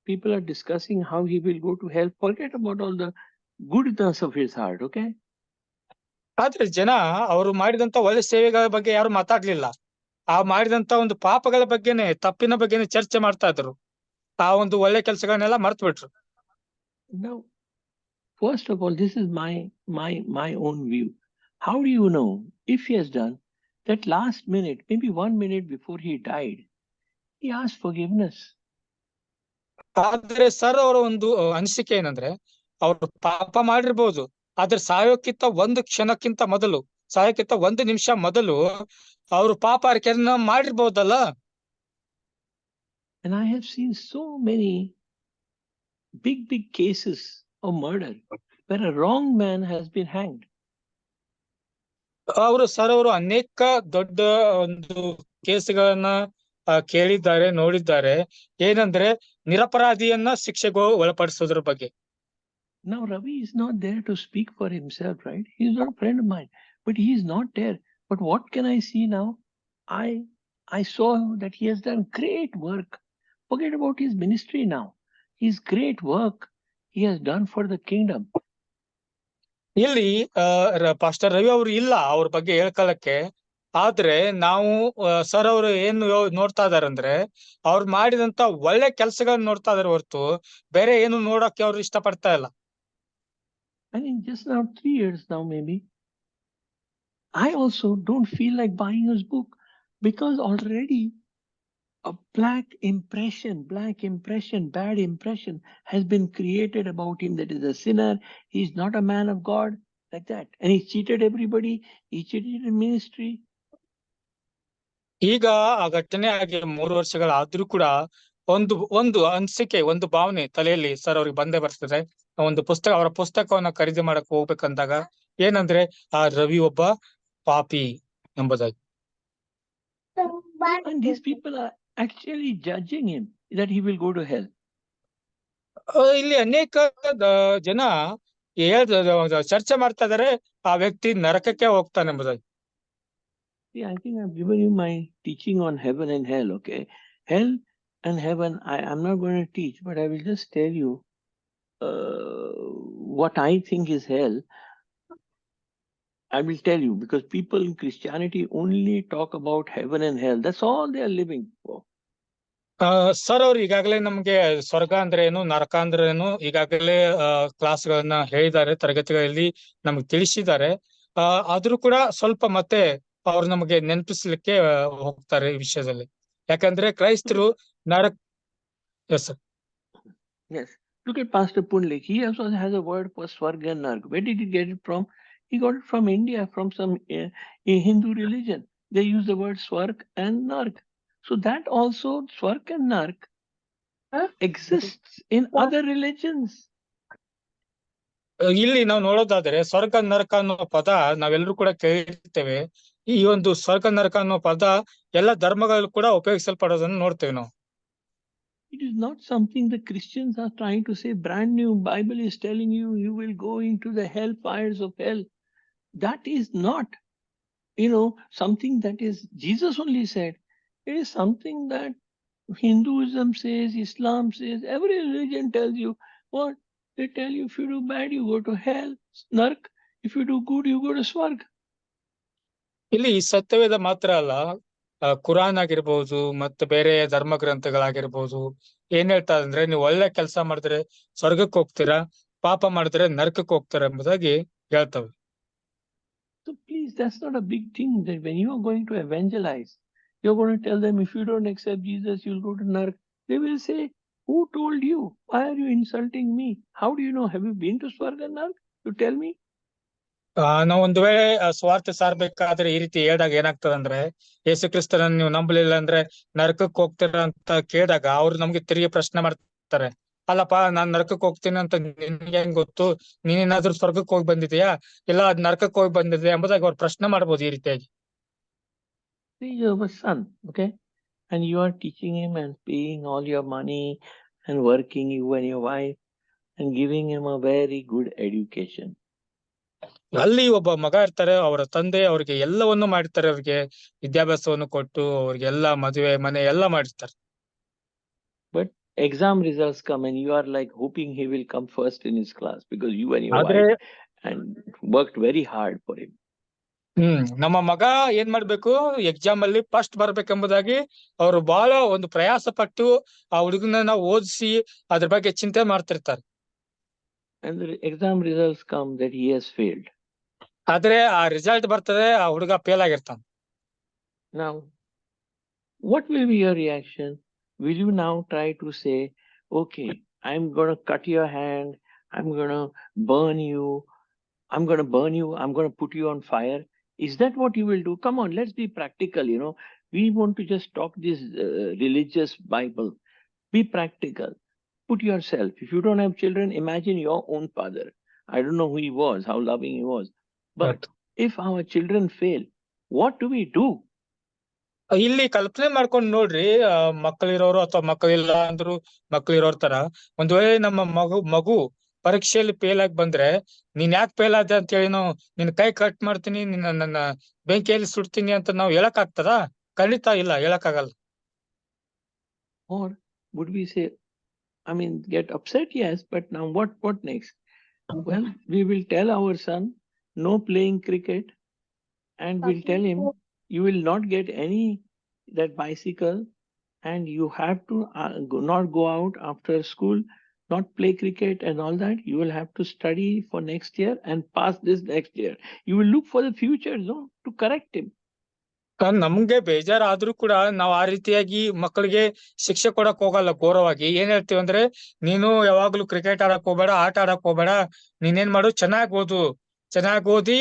people are discussing how he will go to hell. Forget about all the goodness of his heart, okay? ಆದ್ರೆ ಜನ ಅವರು ಮಾಡಿದಂತ ಒಳ್ಳೆ ಸೇವೆಗಳ ಬಗ್ಗೆ ಯಾರು ಮಾತಾಡ್ಲಿಲ್ಲ. ಆ ಮಾಡಿದಂತ ಒಂದು ಪಾಪಗಳ ಬಗ್ಗೆನೆ, ತಪ್ಪಿನ ಬಗ್ಗೆನೆ ಚರ್ಚೆ ಮಾಡ್ತಾ ಇದ್ರು. ಆ ಒಂದು ಒಳ್ಳೆ ಕೆಲಸಗಳನ್ನೆಲ್ಲ ಮರ್ತು ಬಿಟ್ರು. Now, first of all, this is my own view. How do you know if he has done that last minute, maybe 1 minute before he died, he asked forgiveness? ಆದ್ರೆ ಸರ್ ಅವರ ಒಂದು ಅನಿಸಿಕೆ ಏನಂದ್ರೆ, ಅವ್ರು ಪಾಪ ಮಾಡಿರ್ಬೋದು, ಆದ್ರೆ ಸಾಯೋಕ್ಕಿಂತ 1 ಕ್ಷಣಕ್ಕಿಂತ ಮೊದಲು, ಸಾಯೋಕ್ಕಿಂತ 1 ನಿಮಿಷ ಮೊದಲು ಅವರು ಪಾಪ ಅರಿಕೆಯನ್ನ ಮಾಡಿರ್ಬೋದಲ್ಲ. And I have seen so many big cases of murder where a wrong man has been hanged. ಅವರು ಅನೇಕ ದೊಡ್ಡ ಒಂದು ಕೇಸ್ಗಳನ್ನ ಕೇಳಿದ್ದಾರೆ, ನೋಡಿದ್ದಾರೆ. ಏನಂದ್ರೆ ನಿರಪರಾಧಿಯನ್ನ ಶಿಕ್ಷೆಗೆ ಒಳಪಡಿಸೋದ್ರ ಬಗ್ಗೆ. Now Ravi is not there to speak for himself, right? He is not a friend of mine, but he is not there. But what can I see now? I saw that he has done great work. Forget about his ministry now. His great work he has done for the kingdom. ಇಲ್ಲಿ pastor Ravi ಅವರು ಇಲ್ಲ ಅವ್ರ ಬಗ್ಗೆ ಹೇಳ್ಕೊಳಕ್ಕೆ. ಆದ್ರೆ ನಾವು sir ಅವರು ಏನು ನೋಡ್ತಾ ಇದಾರಂದ್ರೆ ಅವ್ರು ಮಾಡಿದಂತ ಒಳ್ಳೆ ಕೆಲಸಗಳನ್ನ ನೋಡ್ತಾ ಇದಾರೆ ಹೊರತು ಬೇರೆ ಏನು ನೋಡಕ್ಕೆ ಅವ್ರು ಇಷ್ಟಪಡ್ತಾ ಇಲ್ಲ. I mean, just now 3 years now, maybe. I also don't feel like buying his book because already a bad impression has been created about him, that is a sinner, he's not a man of God, like that. And he cheated everybody, he cheated in ministry. ಈಗ ಆ ಘಟನೆ ಆಗಿ 3 ವರ್ಷಗಳಾದ್ರೂ ಕೂಡ ಒಂದು ಅನಿಸಿಕೆ, ಒಂದು ಭಾವನೆ ತಲೆಯಲ್ಲಿ ಸರ್ ಅವ್ರಿಗೆ ಬಂದೇ ಬರ್ತದೆ. ಅವರ ಪುಸ್ತಕವನ್ನ ಖರೀದಿ ಮಾಡಕ್ ಹೋಗ್ಬೇಕಂದಾಗ ಏನಂದ್ರೆ ಆ ರವಿ ಒಬ್ಬ ಪಾಪಿ ಎಂಬುದಾಗಿ. And these people are actually judging him that he will go to hell. ಇಲ್ಲಿ ಅನೇಕ ಜನ ಚರ್ಚೆ ಮಾಡ್ತಾ ಇದಾರೆ ಆ ವ್ಯಕ್ತಿ ನರಕಕ್ಕೆ ಹೋಗ್ತಾನೆ ಎಂಬುದಾಗಿ. See, I think I've given you my teaching on heaven and hell, okay? Hell and heaven, I'm not going to teach, but I will just tell you what I think is hell. I will tell you, because people in Christianity only talk about heaven and hell. That's all they are living for. Sir ಅವ್ರು ಈಗಾಗಲೇ ನಮ್ಗೆ ಸ್ವರ್ಗ ಅಂದ್ರೆ ಏನು, ನರಕ ಅಂದ್ರೆ ಏನು ಈಗಾಗಲೇ ಕ್ಲಾಸ್ಗಳನ್ನ ಹೇಳಿದ್ದಾರೆ, ತರಗತಿಗಳಲ್ಲಿ ನಮ್ಗೆ ತಿಳಿಸಿದ್ದಾರೆ. ಆದ್ರೂ ಕೂಡ ಸ್ವಲ್ಪ ಮತ್ತೆ ಅವ್ರು ನಮಗೆ ನೆನಪಿಸ್ಲಿಕ್ಕೆ ಹೋಗ್ತಾರೆ ಈ ವಿಷಯದಲ್ಲಿ. ಯಾಕಂದ್ರೆ ಕ್ರೈಸ್ತರು ನರಕ. Yes sir. Yes. Look at Pastor Punlik. He also has a word for Swarga and Nark. Where did he get it from? He got it from India, from some Hindu religion. They use the word Swarg and Nark. So that also, Swarg and Nark, exists in other religions. ಇಲ್ಲಿ ನಾವು ನೋಡೋದಾದ್ರೆ ಸ್ವರ್ಗ ನರಕ ಅನ್ನೋ ಪದ ನಾವೆಲ್ಲರೂ ಕೂಡ ಕೇಳಿರ್ತೇವೆ. ಈ ಒಂದು ಸ್ವರ್ಗ ನರಕ ಅನ್ನೋ ಪದ ಎಲ್ಲ ಧರ್ಮಗಳು ಕೂಡ ಉಪಯೋಗಿಸಲ್ಪಡೋದನ್ನು ನೋಡ್ತೇವೆ ನಾವು. It is not something the Christians are trying to say. Brand new Bible is telling you, you will go into the hell fires of hell. That is not, something that is Jesus only said. It is something that Hinduism says, Islam says, every religion tells you. What? They tell you, if you do bad, you go to hell, Nark. If you do good, you go to Swarg. ಇಲ್ಲಿ ಸತ್ಯವೇದ ಮಾತ್ರ ಅಲ್ಲ, ಕುರಾನ್ ಆಗಿರ್ಬಹುದು ಮತ್ತೆ ಬೇರೆ ಧರ್ಮ ಗ್ರಂಥಗಳಾಗಿರ್ಬಹುದು ಏನ್ ಹೇಳ್ತಾ ಅಂದ್ರೆ ನೀವು ಒಳ್ಳೆ ಕೆಲಸ ಮಾಡಿದ್ರೆ ಸ್ವರ್ಗಕ್ಕೆ ಹೋಗ್ತೀರಾ, ಪಾಪ ಮಾಡಿದ್ರೆ ನರಕಕ್ಕೆ ಹೋಗ್ತೀರಾ ಎಂಬುದಾಗಿ ಹೇಳ್ತವೆ. So please, that's not a big thing. That when you are going to evangelize, you're going to tell them, if you don't accept Jesus, you'll go to Nark. They will say, who told you? Why are you insulting me? How do you know? Have you been to Swarg and Nark? You tell me. ನಾವು ಒಂದು ವೇಳೆ ಸ್ವಾರ್ಥ ಸಾರ್ಬೇಕಾದ್ರೆ ಈ ರೀತಿ ಹೇಳಿದಾಗ ಏನಾಗ್ತದೆ ಅಂದ್ರೆ, ಯೇಸು ಕ್ರಿಸ್ತರನ್ನ ನೀವು ನಂಬಲಿಲ್ಲ ಅಂದ್ರೆ ನರಕಕ್ಕೆ ಹೋಗ್ತೀರ ಅಂತ ಕೇಳಿದಾಗ ಅವ್ರು ನಮ್ಗೆ ತಿರುಗಿ ಪ್ರಶ್ನೆ ಮಾಡ್ತಾರೆ, ಅಲ್ಲಪ್ಪ ನಾನ್ ನರಕಕ್ಕೆ ಹೋಗ್ತೀನಿ ಅಂತ ನಿನ್ಗೆ ಹೆಂಗ್ ಗೊತ್ತು? ನೀನೇನಾದ್ರೂ ಸ್ವರ್ಗಕ್ಕೆ ಹೋಗಿ ಬಂದಿದ್ಯಾ ಇಲ್ಲ ಅದ್ ನರಕಕ್ಕೆ ಹೋಗಿ ಬಂದಿದ್ಯಾ ಎಂಬುದಾಗಿ ಅವ್ರು ಪ್ರಶ್ನೆ ಮಾಡ್ಬೋದು ಈ ರೀತಿಯಾಗಿ. See, you have a son, okay? And you are teaching him and paying all your money and working, you and your wife, and giving him a very good education. ಅಲ್ಲಿ ಒಬ್ಬ ಮಗ ಇರ್ತಾರೆ, ಅವರ ತಂದೆ ಅವ್ರಿಗೆ ಎಲ್ಲವನ್ನು ಮಾಡಿರ್ತಾರೆ, ಅವ್ರಿಗೆ ವಿದ್ಯಾಭ್ಯಾಸವನ್ನು ಕೊಟ್ಟು ಅವ್ರಿಗೆ ಎಲ್ಲಾ ಮದುವೆ ಮನೆ ಎಲ್ಲ ಮಾಡಿರ್ತಾರೆ. But exam results come and you are like hoping he will come first in his class because you and your wife and worked very hard for him. ನಮ್ಮ ಮಗ ಏನ್ ಮಾಡ್ಬೇಕು, ಎಕ್ಸಾಮ್ ಅಲ್ಲಿ ಫಸ್ಟ್ ಬರ್ಬೇಕೆಂಬುದಾಗಿ ಅವರು ಬಹಳ ಒಂದು ಪ್ರಯಾಸ ಪಟ್ಟು ಆ ಹುಡುಗನನ್ನ ಓದಿಸಿ ಅದ್ರ ಬಗ್ಗೆ ಚಿಂತೆ ಮಾಡ್ತಿರ್ತಾರೆ. And the exam results come that he has failed. ಆದ್ರೆ ಆ ರಿಸಲ್ಟ್ ಬರ್ತದೆ, ಆ ಹುಡುಗ ಫೇಲ್ ಆಗಿರ್ತಾನೆ. Now, what will be your reaction? Will you now try to say, okay, I'm going to cut your hand, I'm going to burn you, I'm going to put you on fire? Is that what you will do? Come on, let's be practical, We want to just talk this religious Bible. Be practical. Put yourself. If you don't have children, imagine your own father. I don't know who he was, how loving he was. But if our children fail, what do we do? ಇಲ್ಲಿ ಕಲ್ಪನೆ ಮಾಡ್ಕೊಂಡ್ ನೋಡ್ರಿ, ಮಕ್ಕಳಿರೋರು ಅಥವಾ ಮಕ್ಕಳಿಲ್ಲ ಅಂದ್ರು ಮಕ್ಕಳಿರೋರ್ ತರ ಒಂದ್ ವೇಳೆ ನಮ್ಮ ಮಗು ಪರೀಕ್ಷೆಯಲ್ಲಿ ಫೇಲ್ ಆಗಿ ಬಂದ್ರೆ, ನೀನ್ ಯಾಕೆ ಫೇಲ್ ಆದ ಅಂತ ಹೇಳಿ ನಾವು ನಿನ್ ಕೈ ಕಟ್ ಮಾಡ್ತೀನಿ, ನನ್ನ ಬೆಂಕಿಯಲ್ಲಿ ಸುಡ್ತೀನಿ ಅಂತ ನಾವು ಹೇಳಕ್ ಆಗ್ತದಾ? ಖಂಡಿತ ಇಲ್ಲ, ಹೇಳಕ್ ಆಗಲ್ಲ. Or would we say, I mean, get upset? Yes, but now what next? Well, we will tell our son no playing cricket, and we'll tell him you will not get any that bicycle, and you have to not go out after school, not play cricket and all that. You will have to study for next year and pass this next year. You will look for the future, no, to correct him. ನಮ್ಗೆ ಬೇಜಾರಾದ್ರೂ ಕೂಡ ನಾವ್ ಆ ರೀತಿಯಾಗಿ ಮಕ್ಕಳಿಗೆ ಶಿಕ್ಷೆ ಕೊಡಕ್ ಹೋಗಲ್ಲ. ಘೋರವಾಗಿ ಏನ್ ಹೇಳ್ತೀವಿ ಅಂದ್ರೆ, ನೀನು ಯಾವಾಗ್ಲೂ ಕ್ರಿಕೆಟ್ ಆಡಕ್ ಹೋಗ್ಬೇಡ, ಆಟ ಆಡಕ್ ಹೋಗ್ಬೇಡ, ನೀನೇನ್ ಮಾಡು, ಚೆನ್ನಾಗ್ ಓದಿ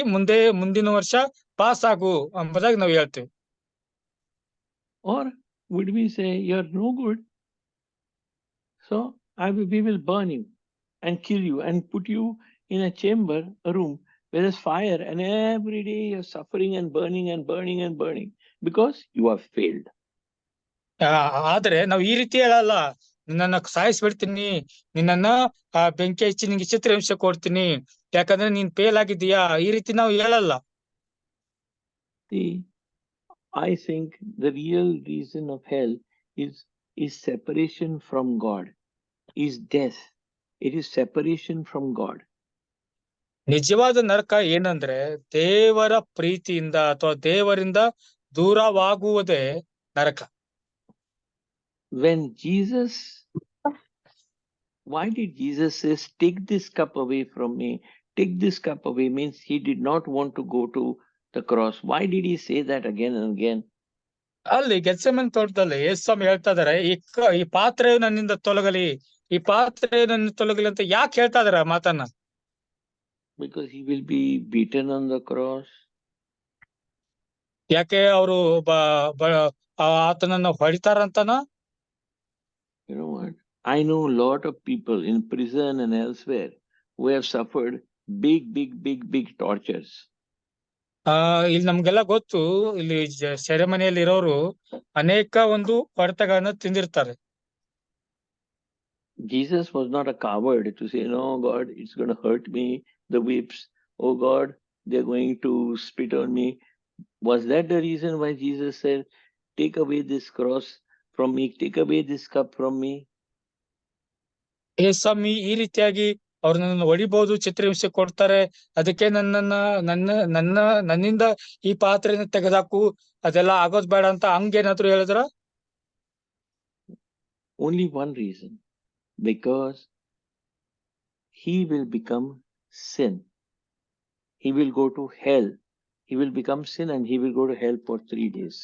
ಮುಂದಿನ ವರ್ಷ ಪಾಸ್ ಆಗು ಎಂಬುದಾಗಿ ನಾವ್ ಹೇಳ್ತೀವಿ. Or would we say you're no good, so we will burn you and kill you and put you in a chamber, a room where there's fire, and every day you're suffering and burning and burning and burning because you have failed. ಆದ್ರೆ ನಾವ್ ಈ ರೀತಿ ಹೇಳಲ್ಲ, ನಿನ್ನನ್ನ ಸಾಯಿಸ್ಬಿಡ್ತೀನಿ, ನಿನ್ನನ್ನ ಬೆಂಕಿ ಹಚ್ಚಿ ನಿಂಗೆ ಚಿತ್ರಹಿಂಸೆ ಕೊಡ್ತೀನಿ, ಯಾಕಂದ್ರೆ ನೀನ್ ಫೇಲ್ ಆಗಿದ್ದೀಯಾ, ಈ ರೀತಿ ನಾವು ಹೇಳಲ್ಲ. See, I think the real reason of hell is separation from God, is death. It is separation from God. ನಿಜವಾದ ನರಕ ಏನಂದ್ರೆ, ದೇವರ ಪ್ರೀತಿಯಿಂದ ಅಥವಾ ದೇವರಿಂದ ದೂರವಾಗುವುದೇ ನರಕ. When Jesus, why did Jesus say, take this cup away from me? Take this cup away means he did not want to go to the cross. Why did he say that again and again? ಅಲ್ಲಿ ಗೆತ್ಸೆಮನೆ ತೋಟದಲ್ಲಿ ಯೇಸು ಸ್ವಾಮಿ ಹೇಳ್ತಾ ಇದಾರೆ, ಈ ಪಾತ್ರೆಯು ನನ್ನಿಂದ ತೊಲಗಲಿ, ಈ ಪಾತ್ರೆಯು ನನ್ನ ತೊಲಗಲಿ ಅಂತ ಯಾಕೆ ಹೇಳ್ತಾ ಇದಾರೆ ಆ ಮಾತನ್ನ? Because he will be beaten on the cross. ಯಾಕೆ ಅವರು ಆತನನ್ನ ಹೊಡಿತಾರಂತನ? You know what? I know a lot of people in prison and elsewhere who have suffered big tortures. ಇಲ್ಲಿ ನಮ್ಗೆಲ್ಲ ಗೊತ್ತು, ಇಲ್ಲಿ ಸೆರೆಮನೆಯಲ್ಲಿ ಇರೋರು ಅನೇಕ ಒಂದು ಹೊಡೆತಗಳನ್ನ ತಿಂದಿರ್ತಾರೆ. Jesus was not a coward to say, no, God, it's going to hurt me, the whips. Oh, God, they're going to spit on me. Was that the reason why Jesus said, take away this cross from me, take away this cup from me? ಸ್ವಾಮಿ ಈ ರೀತಿಯಾಗಿ ಅವ್ರನ್ನ ಹೊಡಿಬಹುದು, ಚಿತ್ರಹಿಂಸೆ ಕೊಡ್ತಾರೆ, ಅದಕ್ಕೆ ನನ್ನಿಂದ ಈ ಪಾತ್ರೆನ ತೆಗೆದಾಕು, ಅದೆಲ್ಲ ಆಗೋದ್ ಬೇಡ ಅಂತ ಹಂಗೇನಾದ್ರು ಹೇಳಿದ್ರ? Only one reason, because he will become sin. He will go to hell. He will become sin and he will go to hell for 3 days.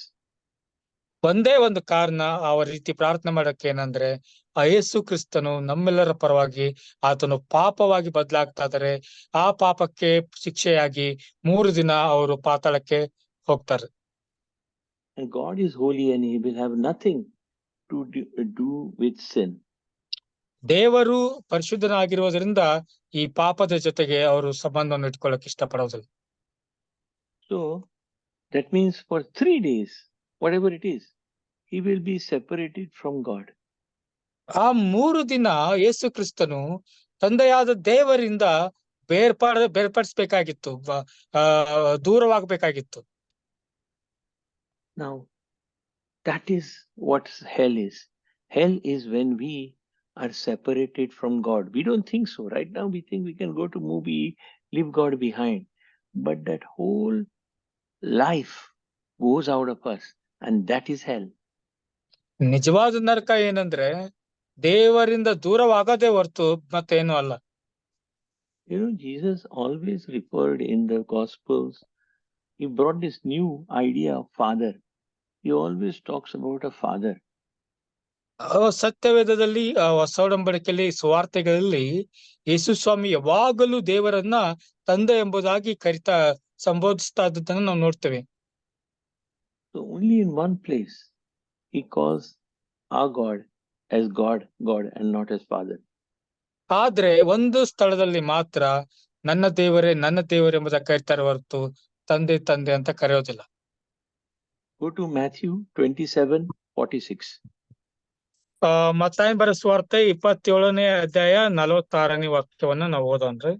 ಒಂದೇ ಒಂದು ಕಾರಣ ಆ ರೀತಿ ಪ್ರಾರ್ಥನೆ ಮಾಡಕ್ಕೆ ಏನಂದ್ರೆ, ಆ ಯೇಸು ಕ್ರಿಸ್ತನು ನಮ್ಮೆಲ್ಲರ ಪರವಾಗಿ ಆತನು ಪಾಪವಾಗಿ ಬದಲಾಗ್ತಾ ಇದಾರೆ. ಆ ಪಾಪಕ್ಕೆ ಶಿಕ್ಷೆಯಾಗಿ 3 ದಿನ ಅವರು ಪಾತಾಳಕ್ಕೆ ಹೋಗ್ತಾರೆ. And God is holy and he will have nothing to do with sin. ದೇವರು ಪರಿಶುದ್ಧನಾಗಿರುವುದರಿಂದ ಈ ಪಾಪದ ಜೊತೆಗೆ ಅವರು ಸಂಬಂಧವನ್ನು ಇಟ್ಕೊಳ್ಳಕ್ಕೆ ಇಷ್ಟಪಡೋದಿಲ್ಲ. So that means for 3 days, whatever it is, he will be separated from God. ಆ 3 ದಿನ ಯೇಸು ಕ್ರಿಸ್ತನು ತಂದೆಯಾದ ದೇವರಿಂದ ಬೇರ್ಪಡಿಸಬೇಕಾಗಿತ್ತು, ದೂರವಾಗಬೇಕಾಗಿತ್ತು. Now, that is what hell is. Hell is when we are separated from God. We don't think so. Right now, we think we can go to movie, leave God behind. But that whole life goes out of us, and that is hell. ನಿಜವಾದ ನರಕ ಏನಂದ್ರೆ, ದೇವರಿಂದ ದೂರವಾಗದೇ ಹೊರತು ಮತ್ತೇನು ಅಲ್ಲ. You know, Jesus always referred in the Gospels, he brought this new idea of Father. He always talks about a father. ಸತ್ಯವೇದದಲ್ಲಿ, ಹೊಸ ಒಡಂಬಡಿಕೆಯಲ್ಲಿ, ಸುವಾರ್ತೆಗಳಲ್ಲಿ ಯೇಸು ಸ್ವಾಮಿ ಯಾವಾಗಲೂ ದೇವರನ್ನ ತಂದೆ ಎಂಬುದಾಗಿ ಸಂಬೋಧಿಸ್ತಾ ಇದ್ದದನ್ನು ನಾವು ನೋಡ್ತೇವೆ. So only in one place he calls our God as God and not as Father. ಆದ್ರೆ ಒಂದು ಸ್ಥಳದಲ್ಲಿ ಮಾತ್ರ ನನ್ನ ದೇವರೇ ಎಂಬುದಾಗಿ ಕರೀತಾರೆ ಹೊರತು ತಂದೆ ತಂದೆ ಅಂತ ಕರೆಯೋದಿಲ್ಲ. Go to Matthew 27:46. ಮತ್ತಾಯನ ಬರೆದ ಸುವಾರ್ತೆ 27ನೇ ಅಧ್ಯಾಯ 46ನೇ ವಾಕ್ಯವನ್ನ ನಾವು ಓದೋಣ್ರಿ.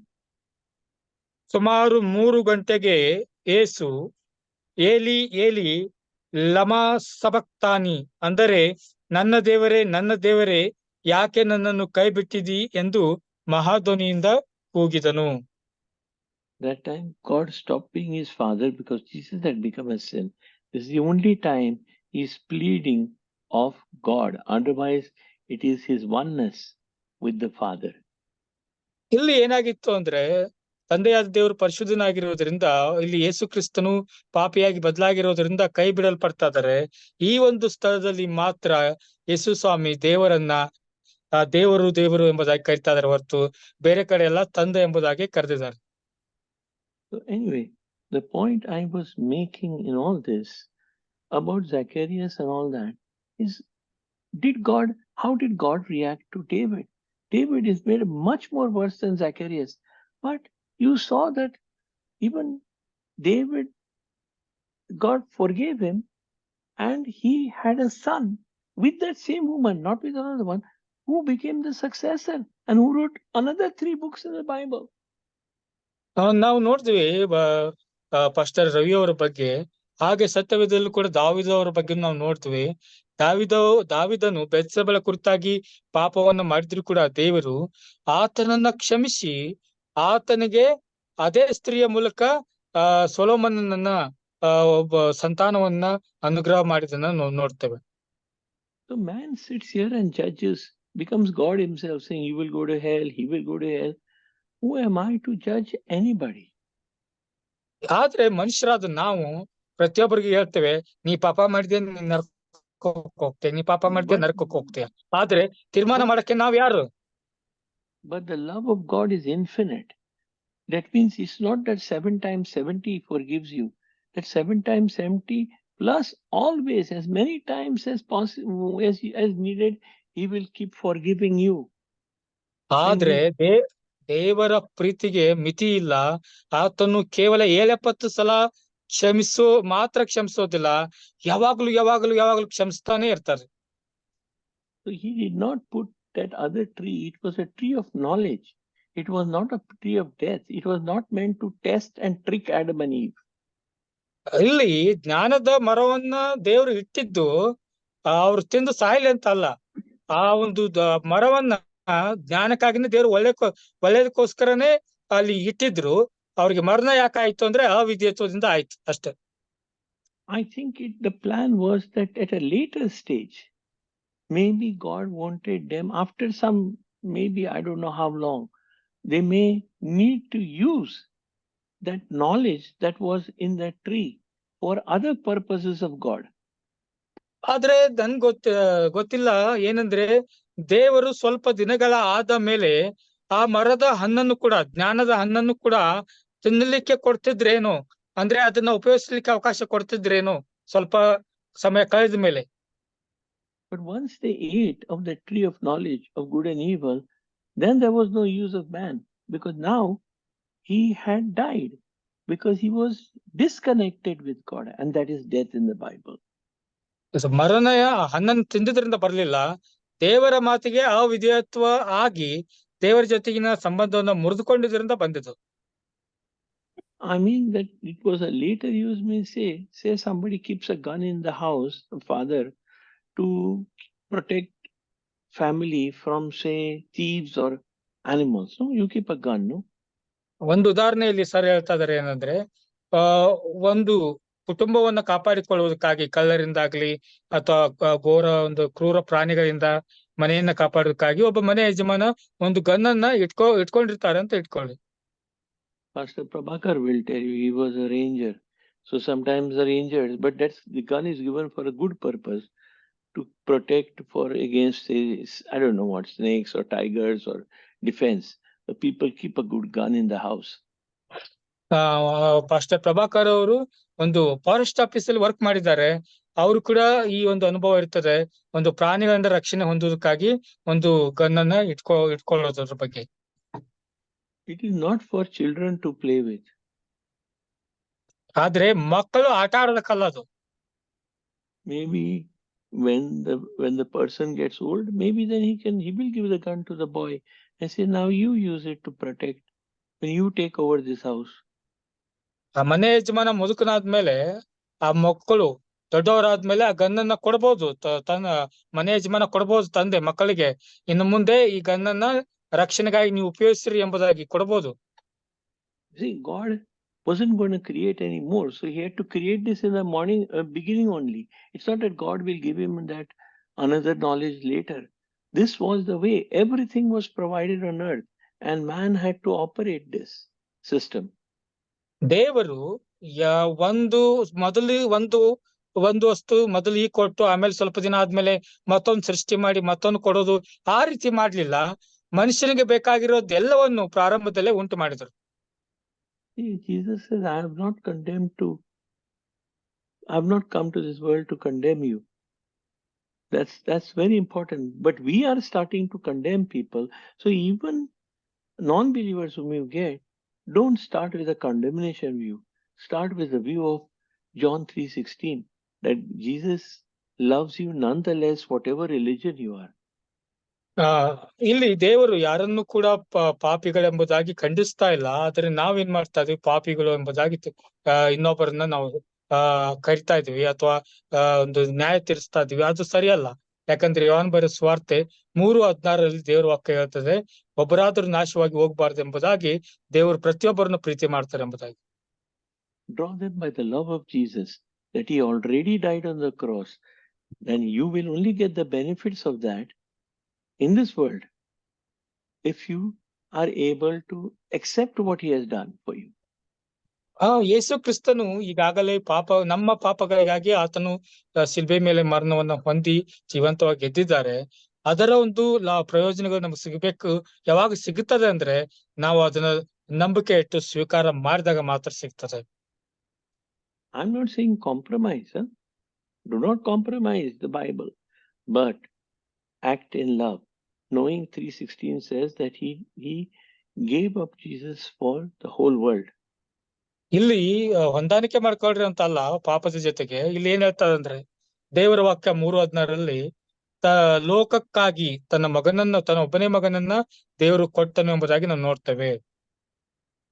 ಸುಮಾರು 3 ಗಂಟೆಗೆ ಯೇಸು ಏಲಿ ಏಲಿ ಲಮಾ ಸಬಕ್ತಾನಿ, ಅಂದರೆ ನನ್ನ ದೇವರೇ ಯಾಕೆ ನನ್ನನ್ನು ಕೈ ಬಿಟ್ಟಿದಿ ಎಂದು ಮಹಾಧ್ವನಿಯಿಂದ ಕೂಗಿದನು. That time God stopped being his father because Jesus had become a sin. This is the only time he is pleading of God. Otherwise, it is his oneness with the Father. ಇಲ್ಲಿ ಏನಾಗಿತ್ತು ಅಂದ್ರೆ, ತಂದೆಯಾದ ದೇವರು ಪರಿಶುದ್ಧನಾಗಿರೋದ್ರಿಂದ ಇಲ್ಲಿ ಯೇಸು ಕ್ರಿಸ್ತನು ಪಾಪಿಯಾಗಿ ಬದಲಾಗಿರೋದ್ರಿಂದ ಕೈ ಬಿಡಲ್ಪಡ್ತಾ ಇದ್ದಾರೆ. ಈ ಒಂದು ಸ್ಥಳದಲ್ಲಿ ಮಾತ್ರ ಯೇಸು ಸ್ವಾಮಿ ದೇವರನ್ನ ದೇವರು ಎಂಬುದಾಗಿ ಕರಿತಾ ಇದ್ದಾರೆ ಹೊರತು ಬೇರೆ ಕಡೆ ಎಲ್ಲ ತಂದೆ ಎಂಬುದಾಗಿ ಕರೆದಿದ್ದಾರೆ. So anyway, the point I was making in all this about Zacharias and all that is, how did God react to David? David is made much more worse than Zacharias. But you saw that even David, God forgave him, and he had a son with that same woman, not with another one, who became the successor and who wrote another 3 books in the Bible. ನಾವು ನೋಡ್ತೀವಿ pastor Ravi ಅವರ ಬಗ್ಗೆ. ಹಾಗೆ ಸತ್ಯವೇದಲ್ಲೂ ಕೂಡ ದಾವಿದ ಅವರ ಬಗ್ಗೆ ನಾವು ನೋಡ್ತೀವಿ. ದಾವಿದನು ಬೆತ್ಸೆಬಳ ಕುರಿತಾಗಿ ಪಾಪವನ್ನ ಮಾಡಿದ್ರು ಕೂಡ ದೇವರು ಆತನನ್ನ ಕ್ಷಮಿಸಿ ಆತನಿಗೆ ಅದೇ ಸ್ತ್ರೀಯ ಮೂಲಕ ಸೊಲೊಮೋನನನ್ನ ಒಬ್ಬ ಸಂತಾನವನ್ನ ಅನುಗ್ರಹ ಮಾಡಿದನ್ನ ನಾವು ನೋಡ್ತೇವೆ. So man sits here and judges, becomes God himself, saying he will go to hell, he will go to hell. Who am I to judge anybody? ಆದ್ರೆ ಮನುಷ್ಯರಾದ ನಾವು ಪ್ರತಿಯೊಬ್ಬರಿಗೆ ಹೇಳ್ತೇವೆ, ನೀ ಪಾಪ ಮಾಡಿದೆ ನೀ ನರಕಕ್ಕೆ ಹೋಗ್ತೇವೆ, ನೀ ಪಾಪ ಮಾಡಿದೆ ನರಕಕ್ಕೆ ಹೋಗ್ತೇವೆ. ಆದ್ರೆ ತೀರ್ಮಾನ ಮಾಡಕ್ಕೆ ನಾವ್ ಯಾರು? But the love of God is infinite. That means it's not that 7 times 70 forgives you. That 7 times 70 plus always, as many times as possible, as needed, he will keep forgiving you. ಆದ್ರೆ ದೇವರ ಪ್ರೀತಿಗೆ ಮಿತಿ ಇಲ್ಲ. ಆತನು ಕೇವಲ 70 ಸಲ ಕ್ಷಮಿಸೋದಿಲ್ಲ, ಯಾವಾಗ್ಲೂ ಕ್ಷಮಿಸ್ತಾನೆ ಇರ್ತಾರೆ. So he did not put that other tree. It was a tree of knowledge. It was not a tree of death. It was not meant to test and trick Adam and Eve. ಇಲ್ಲಿ ಜ್ಞಾನದ ಮರವನ್ನ ದೇವರು ಇಟ್ಟಿದ್ದು ಅವ್ರು ತಿಂದು ಸಾಯ್ಲಿ ಅಂತ ಅಲ್ಲ. ಆ ಒಂದು ಮರವನ್ನ ಜ್ಞಾನಕ್ಕಾಗಿನೇ ದೇವರು ಒಳ್ಳೇದಕ್ಕೋಸ್ಕರನೇ ಅಲ್ಲಿ ಇಟ್ಟಿದ್ರು. ಅವ್ರಿಗೆ ಮರಣ ಯಾಕಾಯ್ತು ಅಂದ್ರೆ ಅವಿಧೇಯತ್ವದಿಂದ ಆಯ್ತು ಅಷ್ಟೇ. I think the plan was that at a later stage, maybe God wanted them, after some, maybe I don't know how long, they may need to use that knowledge that was in that tree for other purposes of God. ಆದ್ರೆ ನನ್ಗೆ ಗೊತ್ತಿಲ್ಲ ಏನಂದ್ರೆ, ದೇವರು ಸ್ವಲ್ಪ ದಿನಗಳ ಆದ ಮೇಲೆ ಆ ಮರದ ಹಣ್ಣನ್ನು ಕೂಡ, ಜ್ಞಾನದ ಹಣ್ಣನ್ನು ಕೂಡ ತಿನ್ನಲಿಕ್ಕೆ ಕೊಡ್ತಿದ್ರೇನೋ, ಅಂದ್ರೆ ಅದನ್ನ ಉಪಯೋಗಿಸ್ಲಿಕ್ಕೆ ಅವಕಾಶ ಕೊಡ್ತಿದ್ರೇನೋ ಸ್ವಲ್ಪ ಸಮಯ ಕಳೆದ ಮೇಲೆ. But once they ate of the tree of knowledge of good and evil, then there was no use of man, because now he had died, because he was disconnected with God, and that is death in the Bible. ಮರಣಯ ಹಣ್ಣನ್ನು ತಿಂದಿದ್ರಿಂದ ಬರ್ಲಿಲ್ಲ, ದೇವರ ಮಾತಿಗೆ ಅವಿಧೇಯತ್ವ ಆಗಿ ದೇವರ ಜೊತೆಗಿನ ಸಂಬಂಧವನ್ನ ಮುರಿದುಕೊಂಡಿದ್ರಿಂದ ಬಂದಿದ್ದು. I mean that it was a later use. Means say somebody keeps a gun in the house, a father, to protect family from, say, thieves or animals. No, you keep a gun, no? ಒಂದು ಉದಾಹರಣೆಯಲ್ಲಿ sir ಹೇಳ್ತಾ ಇದಾರೆ ಏನಂದ್ರೆ, ಒಂದು ಕುಟುಂಬವನ್ನ ಕಾಪಾಡಿಕೊಳ್ಳುವುದಕ್ಕಾಗಿ ಕಳ್ಳರಿಂದಾಗ್ಲಿ ಅಥವಾ ಒಂದು ಕ್ರೂರ ಪ್ರಾಣಿಗಳಿಂದ ಮನೆಯನ್ನ ಕಾಪಾಡೋದಕ್ಕಾಗಿ ಒಬ್ಬ ಮನೆ ಯಜಮಾನ ಒಂದು ಗನ್ನನ್ನ ಇಟ್ಕೊಂಡಿರ್ತಾರೆ ಅಂತ ಇಟ್ಕೊಳ್ಳಿ. Pastor Prabhakar will tell you he was a ranger. So sometimes the rangers, but the gun is given for a good purpose, to protect against, I don't know what, snakes or tigers or defense. The people keep a good gun in the house. Pastor Prabhakar ಅವರು ಒಂದು forest office ಅಲ್ಲಿ work ಮಾಡಿದ್ದಾರೆ. ಅವರು ಕೂಡ ಈ ಒಂದು ಅನುಭವ ಇರ್ತದೆ, ಒಂದು ಪ್ರಾಣಿಗಳಿಂದ ರಕ್ಷಣೆ ಹೊಂದೋದಕ್ಕಾಗಿ ಒಂದು ಗನ್ನನ್ನ ಇಟ್ಕೊಳ್ಳೋದ್ರ ಬಗ್ಗೆ. It is not for children to play with. ಆದ್ರೆ ಮಕ್ಕಳು ಆಟ ಆಡೋದಕ್ಕಲ್ಲ ಅದು. Maybe when the person gets old, maybe then he will give the gun to the boy and say, now you use it to protect when you take over this house. ಆ ಮನೆ ಯಜಮಾನ ಮುದುಕನಾದ್ಮೇಲೆ ಆ ಮಕ್ಕಳು ದೊಡ್ಡವರಾದ್ಮೇಲೆ ಆ ಗನ್ನನ್ನ ಕೊಡ್ಬೋದು, ತನ್ನ ಮನೆ ಯಜಮಾನ ಕೊಡ್ಬೋದು ತಂದೆ ಮಕ್ಕಳಿಗೆ, ಇನ್ನು ಮುಂದೆ ಈ ಗನ್ನನ್ನ ರಕ್ಷಣೆಗಾಗಿ ನೀವು ಉಪಯೋಗಿಸ್ರಿ ಎಂಬುದಾಗಿ ಕೊಡ್ಬೋದು. See, God wasn't going to create any more, so he had to create this in the morning beginning only. It's not that God will give him that another knowledge later. This was the way everything was provided on earth, and man had to operate this system. ದೇವರು ಒಂದು ಒಂದು ವಸ್ತು ಮೊದಲು ಈ ಕೊಟ್ಟು ಆಮೇಲೆ ಸ್ವಲ್ಪ ದಿನ ಆದ್ಮೇಲೆ ಮತ್ತೊಂದು ಸೃಷ್ಟಿ ಮಾಡಿ ಮತ್ತೊಂದು ಕೊಡೋದು, ಆ ರೀತಿ ಮಾಡ್ಲಿಲ್ಲ. ಮನುಷ್ಯನಿಗೆ ಬೇಕಾಗಿರೋದು ಎಲ್ಲವನ್ನು ಪ್ರಾರಂಭದಲ್ಲೇ ಉಂಟು ಮಾಡಿದರು. See, Jesus says, I have not come to this world to condemn you. That's very important. But we are starting to condemn people. So even non-believers whom you get, don't start with a condemnation view. Start with the view of John 3:16, that Jesus loves you nonetheless, whatever religion you are. ಇಲ್ಲಿ ದೇವರು ಯಾರನ್ನು ಕೂಡ ಪಾಪಿಗಳೆಂಬುದಾಗಿ ಖಂಡಿಸ್ತಾ ಇಲ್ಲ. ಆದ್ರೆ ನಾವೇನ್ ಮಾಡ್ತಾ ಇದೀವಿ, ಪಾಪಿಗಳು ಎಂಬುದಾಗಿ ಇನ್ನೊಬ್ಬರನ್ನ ನಾವು ಕರಿತಾ ಇದೀವಿ ಅಥವಾ ಒಂದು ನ್ಯಾಯ ತೀರಿಸ್ತಾ ಇದೀವಿ. ಅದು ಸರಿಯಲ್ಲ. ಯಾಕಂದ್ರೆ ಯೋಹಾನ ಬರೆದ ಸುವಾರ್ತೆ 3:16 ದೇವರ ವಾಕ್ಯ ಹೇಳ್ತದೆ, ಒಬ್ಬರಾದ್ರೂ ನಾಶವಾಗಿ ಹೋಗ್ಬಾರ್ದು ಎಂಬುದಾಗಿ ದೇವರು ಪ್ರತಿಯೊಬ್ಬರನ್ನು ಪ್ರೀತಿ ಮಾಡ್ತಾರೆ ಎಂಬುದಾಗಿ. Draw them by the love of Jesus, that he already died on the cross. Then you will only get the benefits of that in this world if you are able to accept what he has done for you. ಯೇಸು ಕ್ರಿಸ್ತನು ಈಗಾಗಲೇ ನಮ್ಮ ಪಾಪಗಳಿಗಾಗಿ ಆತನು ಶಿಲ್ಬೆ ಮೇಲೆ ಮರಣವನ್ನ ಹೊಂದಿ ಜೀವಂತವಾಗಿ ಗೆದ್ದಿದ್ದಾರೆ. ಅದರ ಒಂದು ಪ್ರಯೋಜನಗಳು ನಮ್ಗೆ ಸಿಗಬೇಕು. ಯಾವಾಗ ಸಿಗುತ್ತದೆ ಅಂದ್ರೆ ನಾವು ಅದನ್ನ ನಂಬಿಕೆ ಇಟ್ಟು ಸ್ವೀಕಾರ ಮಾಡಿದಾಗ ಮಾತ್ರ ಸಿಗ್ತದೆ. I'm not saying compromise. Do not compromise the Bible, but act in love. Knowing 3:16 says that he gave up Jesus for the whole world. ಇಲ್ಲಿ ಹೊಂದಾಣಿಕೆ ಮಾಡ್ಕೊಳ್ರಿ ಅಂತ ಅಲ್ಲ ಪಾಪದ ಜೊತೆಗೆ. ಇಲ್ಲಿ ಏನ್ ಹೇಳ್ತದೆ ಅಂದ್ರೆ ದೇವರ ವಾಕ್ಯ 3:16 ಲೋಕಕ್ಕಾಗಿ ತನ್ನ ಒಬ್ಬನೇ ಮಗನನ್ನ ದೇವರು ಕೊಟ್ಟನು ಎಂಬುದಾಗಿ ನಾವು ನೋಡ್ತೇವೆ.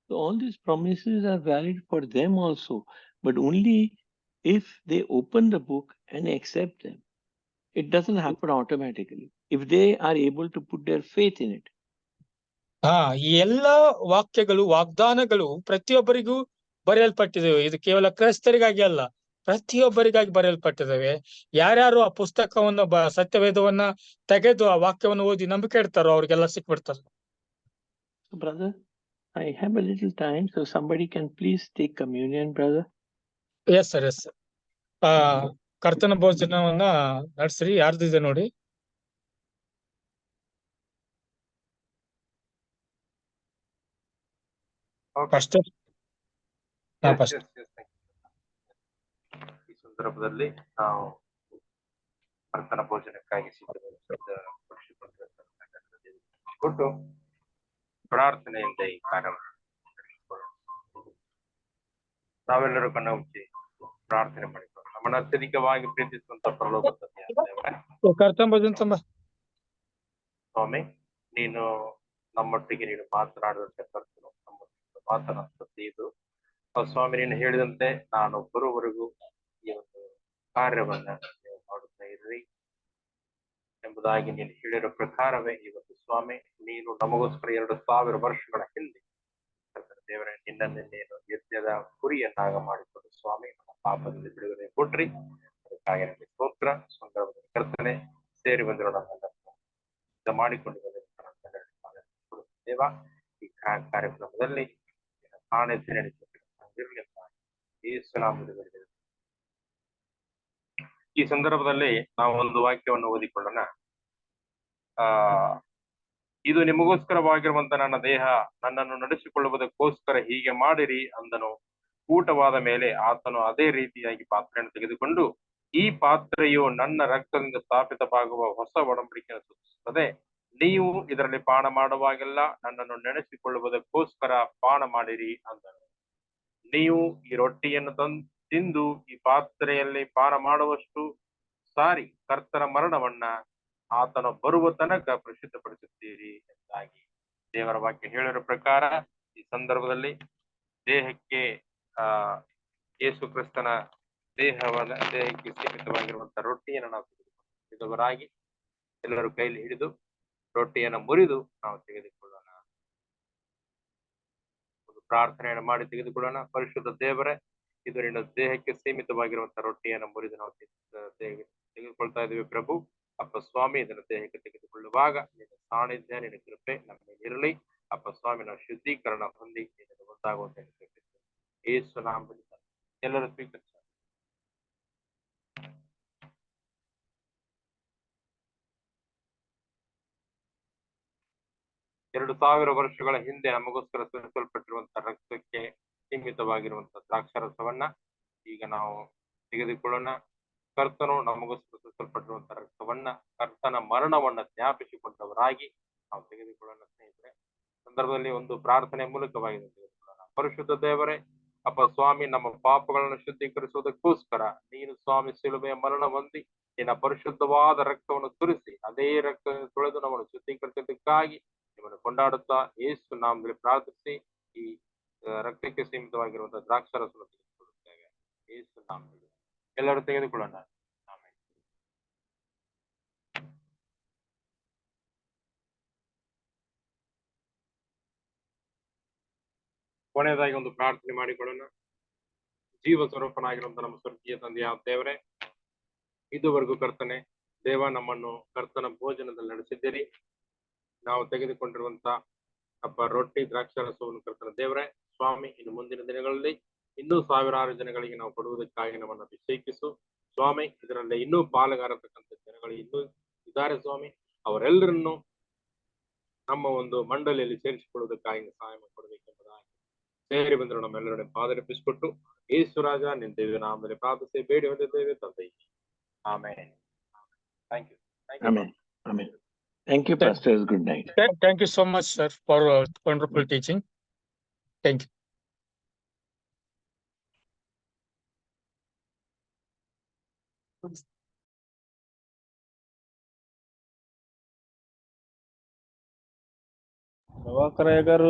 So all these promises are valid for them also, but only if they open the book and accept them. It doesn't happen automatically if they are able to put their faith in it. ಈ ಎಲ್ಲಾ ವಾಗ್ದಾನಗಳು ಪ್ರತಿಯೊಬ್ಬರಿಗೂ ಬರೆಯಲ್ಪಟ್ಟಿದ್ದೇವೆ. ಇದು ಕೇವಲ ಕ್ರೈಸ್ತರಿಗಾಗಿ ಅಲ್ಲ, ಪ್ರತಿಯೊಬ್ಬರಿಗಾಗಿ ಬರೆಯಲ್ಪಟ್ಟಿದ್ದೇವೆ. ಯಾರ್ಯಾರು ಆ ಪುಸ್ತಕವನ್ನು ಸತ್ಯವೇದವನ್ನ ತೆಗೆದು ಆ ವಾಕ್ಯವನ್ನು ಓದಿ ನಂಬಿಕೆ ಇಡ್ತಾರೋ ಅವ್ರಿಗೆಲ್ಲ ಸಿಕ್ಬಿಡ್ತಾರೆ. So brother, I have a little time, so somebody can please take communion, brother. Yes sir, yes sir. ಕರ್ತನ ಭೋಜನವನ್ನ ನಡೆಸ್ರಿ. ಯಾರ್ದಿದೆ ನೋಡಿ. ಫಸ್ಟ್ ಈ ಸಂದರ್ಭದಲ್ಲಿ ನಾವು ಕರ್ತನ ಭೋಜನಕ್ಕಾಗಿ ಕೊಟ್ಟು ಪ್ರಾರ್ಥನೆಯಿಂದ ಈ ಕಾರ್ಯವನ್ನು ನಾವೆಲ್ಲರೂ ಕಣ್ಣ ಮುಚ್ಚಿ ಪ್ರಾರ್ಥನೆ ಮಾಡಿಕೊಂಡು ನಮ್ಮನ್ನು ಅತ್ಯಧಿಕವಾಗಿ ಪ್ರೀತಿಸುವಂತ ಪರಲೋಕ ತಂದೆಯಾದ ಕರ್ತನ ಭೋಜನ ಸ್ವಾಮಿ, ನೀನು ನಮ್ಮೊಟ್ಟಿಗೆ ನೀನು ಮಾತನಾಡಿದಂತೆ ಕರ್ತನು ನಮ್ಮೊಟ್ಟಿಗೆ ಮಾತನಾಡುತ್ತೆ. ಇದು ಸ್ವಾಮಿ ನೀನು ಹೇಳಿದಂತೆ ನಾನು ಬರುವವರೆಗೂ ಈ ಒಂದು ಕಾರ್ಯವನ್ನ ನೀವು ಮಾಡುತ್ತಾ ಇರ್ರಿ ಎಂಬುದಾಗಿ ನೀನು ಹೇಳಿರೋ ಪ್ರಕಾರವೇ ಇವತ್ತು ಸ್ವಾಮಿ ನೀನು ನಮಗೋಸ್ಕರ 2000 ವರ್ಷಗಳ ಹಿಂದೆ ದೇವರೇ ನಿನ್ನನ್ನು ನೀನು ಯಜ್ಞದ ಕುರಿಯನ್ನಾಗ ಮಾಡಿಕೊಂಡು ಸ್ವಾಮಿ ನಮ್ಮ ಪಾಪದಲ್ಲಿ ಬಿಡುಗಡೆ ಕೊಟ್ರಿ. ಅದಕ್ಕಾಗಿ ನನಗೆ ಸ್ತೋತ್ರ. ಸಂದರ್ಭದಲ್ಲಿ ಕರ್ತನೆ ಸೇರಿ ಬಂದಿರೋ ನಮ್ಮೆಲ್ಲ ಮಾಡಿಕೊಂಡು ದೇವ ಈ ಕಾರ್ಯಕ್ರಮದಲ್ಲಿ ಈ ಸಂದರ್ಭದಲ್ಲಿ ನಾವು ಒಂದು ವಾಕ್ಯವನ್ನು ಓದಿಕೊಳ್ಳೋಣ. ಇದು ನಿಮಗೋಸ್ಕರವಾಗಿರುವಂತ ನನ್ನ ದೇಹ, ನನ್ನನ್ನು ನಡೆಸಿಕೊಳ್ಳುವುದಕ್ಕೋಸ್ಕರ ಹೀಗೆ ಮಾಡಿರಿ ಅಂದನು. ಊಟವಾದ ಮೇಲೆ ಆತನು ಅದೇ ರೀತಿಯಾಗಿ ಪಾತ್ರೆಯನ್ನು ತೆಗೆದುಕೊಂಡು, ಈ ಪಾತ್ರೆಯು ನನ್ನ ರಕ್ತದಿಂದ ಸ್ಥಾಪಿತವಾಗುವ ಹೊಸ ಒಡಂಬಡಿಕೆಯನ್ನು ಸೂಚಿಸುತ್ತದೆ. ನೀವು ಇದರಲ್ಲಿ ಪಾನ ಮಾಡುವಾಗೆಲ್ಲ ನನ್ನನ್ನು ನೆನೆಸಿಕೊಳ್ಳುವುದಕ್ಕೋಸ್ಕರ ಪಾನ ಮಾಡಿರಿ ಅಂದನು. ನೀವು ಈ ರೊಟ್ಟಿಯನ್ನು ತಿಂದು ಈ ಪಾತ್ರೆಯಲ್ಲಿ ಪಾನ ಮಾಡುವಷ್ಟು ಸಾರಿ ಕರ್ತನ ಮರಣವನ್ನ ಆತನ ಬರುವ ತನಕ ಪ್ರಸಿದ್ಧಪಡಿಸುತ್ತೀರಿ ಎಂದಾಗಿ ದೇವರ ವಾಕ್ಯ ಹೇಳಿರೋ ಪ್ರಕಾರ ಈ ಸಂದರ್ಭದಲ್ಲಿ ದೇಹಕ್ಕೆ ಯೇಸು ಕ್ರಿಸ್ತನ ದೇಹಕ್ಕೆ ಸೀಮಿತವಾಗಿರುವಂತಹ ರೊಟ್ಟಿಯನ್ನು ನಾವು ತೆಗೆದುಕೊಳ್ಳುವವರಾಗಿ ಎಲ್ಲರೂ ಕೈಲಿ ಹಿಡಿದು ರೊಟ್ಟಿಯನ್ನು ಮುರಿದು ನಾವು ತೆಗೆದುಕೊಳ್ಳೋಣ. ಒಂದು ಪ್ರಾರ್ಥನೆಯನ್ನು ಮಾಡಿ ತೆಗೆದುಕೊಳ್ಳೋಣ. ಪರಿಶುದ್ಧ ದೇವರೇ, ಇದು ನಿನ್ನ ದೇಹಕ್ಕೆ ಸೀಮಿತವಾಗಿರುವಂತಹ ರೊಟ್ಟಿಯನ್ನು ಮುರಿದು ನಾವು ತೆಗೆದುಕೊಳ್ತಾ ಇದ್ದೀವಿ ಪ್ರಭು. ಅಪ್ಪ ಸ್ವಾಮಿ, ಇದನ್ನು ದೇಹಕ್ಕೆ ತೆಗೆದುಕೊಳ್ಳುವಾಗ ನಿನ್ನ ಸಾನ್ನಿಧ್ಯ, ನಿನ್ನ ಕೃಪೆ ನಮ್ಮ ಮೇಲೆ ಇರಲಿ. ಅಪ್ಪ ಸ್ವಾಮಿ, ನಾವು ಶುದ್ಧೀಕರಣ ಹೊಂದಿ ಒಂದಾಗುವಂತೆ ಯೇಸು ನಾಮದಲ್ಲಿ ಎಲ್ಲರೂ ಸ್ವೀಕರಿಸ. ಎರಡು 1000 ವರ್ಷಗಳ ಹಿಂದೆ ನಮಗೋಸ್ಕರ ಸುರಿಸಲ್ಪಟ್ಟಿರುವಂತಹ ರಕ್ತಕ್ಕೆ ಸೀಮಿತವಾಗಿರುವಂತಹ ದ್ರಾಕ್ಷಾರಸವನ್ನ ಈಗ ನಾವು ತೆಗೆದುಕೊಳ್ಳೋಣ. ಕರ್ತನು ನಮಗೋಸ್ಕರ ಸುರಿಸಲ್ಪಟ್ಟಿರುವಂತಹ ರಕ್ತವನ್ನ, ಕರ್ತನ ಮರಣವನ್ನ ಜ್ಞಾಪಿಸಿಕೊಂಡವರಾಗಿ ನಾವು ತೆಗೆದುಕೊಳ್ಳೋಣ. ಸ್ನೇಹಿತರೆ, ಸಂದರ್ಭದಲ್ಲಿ ಒಂದು ಪ್ರಾರ್ಥನೆ ಮೂಲಕವಾಗಿ ತೆಗೆದುಕೊಳ್ಳೋಣ. ಪರಿಶುದ್ಧ ದೇವರೇ, ಅಪ್ಪ ಸ್ವಾಮಿ, ನಮ್ಮ ಪಾಪಗಳನ್ನು ಶುದ್ಧೀಕರಿಸುವುದಕ್ಕೋಸ್ಕರ ನೀನು ಸ್ವಾಮಿ ಶಿಲುಬೆಯ ಮರಣ ಹೊಂದಿ ನಿನ್ನ ಪರಿಶುದ್ಧವಾದ ರಕ್ತವನ್ನು ಸುರಿಸಿ ಅದೇ ರಕ್ತವನ್ನು ತೊಳೆದು ನಮ್ಮನ್ನು ಶುದ್ಧೀಕರಿಸಿದ್ದಕ್ಕಾಗಿ ನಿಮ್ಮನ್ನು ಕೊಂಡಾಡುತ್ತಾ ಯೇಸು ನಾಮದಲ್ಲಿ ಪ್ರಾರ್ಥಿಸಿ ಈ ರಕ್ತಕ್ಕೆ ಸೀಮಿತವಾಗಿರುವಂತಹ ದ್ರಾಕ್ಷಾರಸವನ್ನು ತೆಗೆದುಕೊಳ್ಳುತ್ತೇವೆ. ಯೇಸು ನಾಮದಲ್ಲಿ ಎಲ್ಲರೂ ತೆಗೆದುಕೊಳ್ಳೋಣ. ಕೊನೆಯದಾಗಿ ಒಂದು ಪ್ರಾರ್ಥನೆ ಮಾಡಿಕೊಳ್ಳೋಣ. ಜೀವ ಸ್ವರೂಪನಾಗಿರುವಂತಹ ನಮ್ಮ ಸ್ವರ್ಗೀಯ ತಂದೆಯ ದೇವರೇ, ಇದುವರೆಗೂ ಕರ್ತನೆ ದೇವ ನಮ್ಮನ್ನು ಕರ್ತನ ಭೋಜನದಲ್ಲಿ ನಡೆಸಿದ್ದೀರಿ. ನಾವು ತೆಗೆದುಕೊಂಡಿರುವಂತ ಅಪ್ಪ ರೊಟ್ಟಿ ದ್ರಾಕ್ಷಾರಸವನ್ನು ಕರ್ತನ ದೇವರೇ ಸ್ವಾಮಿ, ಇನ್ನು ಮುಂದಿನ ದಿನಗಳಲ್ಲಿ ಇನ್ನೂ ಸಾವಿರಾರು ಜನಗಳಿಗೆ ನಾವು ಕೊಡುವುದಕ್ಕಾಗಿ ನಮ್ಮನ್ನು ಅಭಿಷೇಕಿಸು ಸ್ವಾಮಿ. ಇದರಲ್ಲಿ ಇನ್ನೂ ಪಾಲುಗಾರತಕ್ಕಂಥ ಜನಗಳು ಇನ್ನೂ ಇದ್ದಾರೆ ಸ್ವಾಮಿ. ಅವರೆಲ್ಲರನ್ನು ನಮ್ಮ ಒಂದು ಮಂಡಳಿಯಲ್ಲಿ ಸೇರಿಸಿಕೊಳ್ಳುವುದಕ್ಕಾಗಿ ಸಹಾಯ ಕೊಡಬೇಕೆಂಬುದಾಗಿ ಸೇರಿ ಬಂದರು ನಮ್ಮೆಲ್ಲರೊಡನೆ ಪಾದರಪ್ಪಿಸಿಕೊಟ್ಟು ಯೇಸು ರಾಜ ನಿನ್ನ ದೇವ ನಾಮದಲ್ಲಿ ಪ್ರಾರ್ಥಿಸಿ ಬೇಡಿ ಹೊಂದಿದ್ದೇವೆ ತಂದೆ. Amen. Thank you. Amen. Amen. Thank you, pastors. Good night. Thank you so much, sir, for wonderful teaching. Thank you. ప్రభాకరయ్య గారు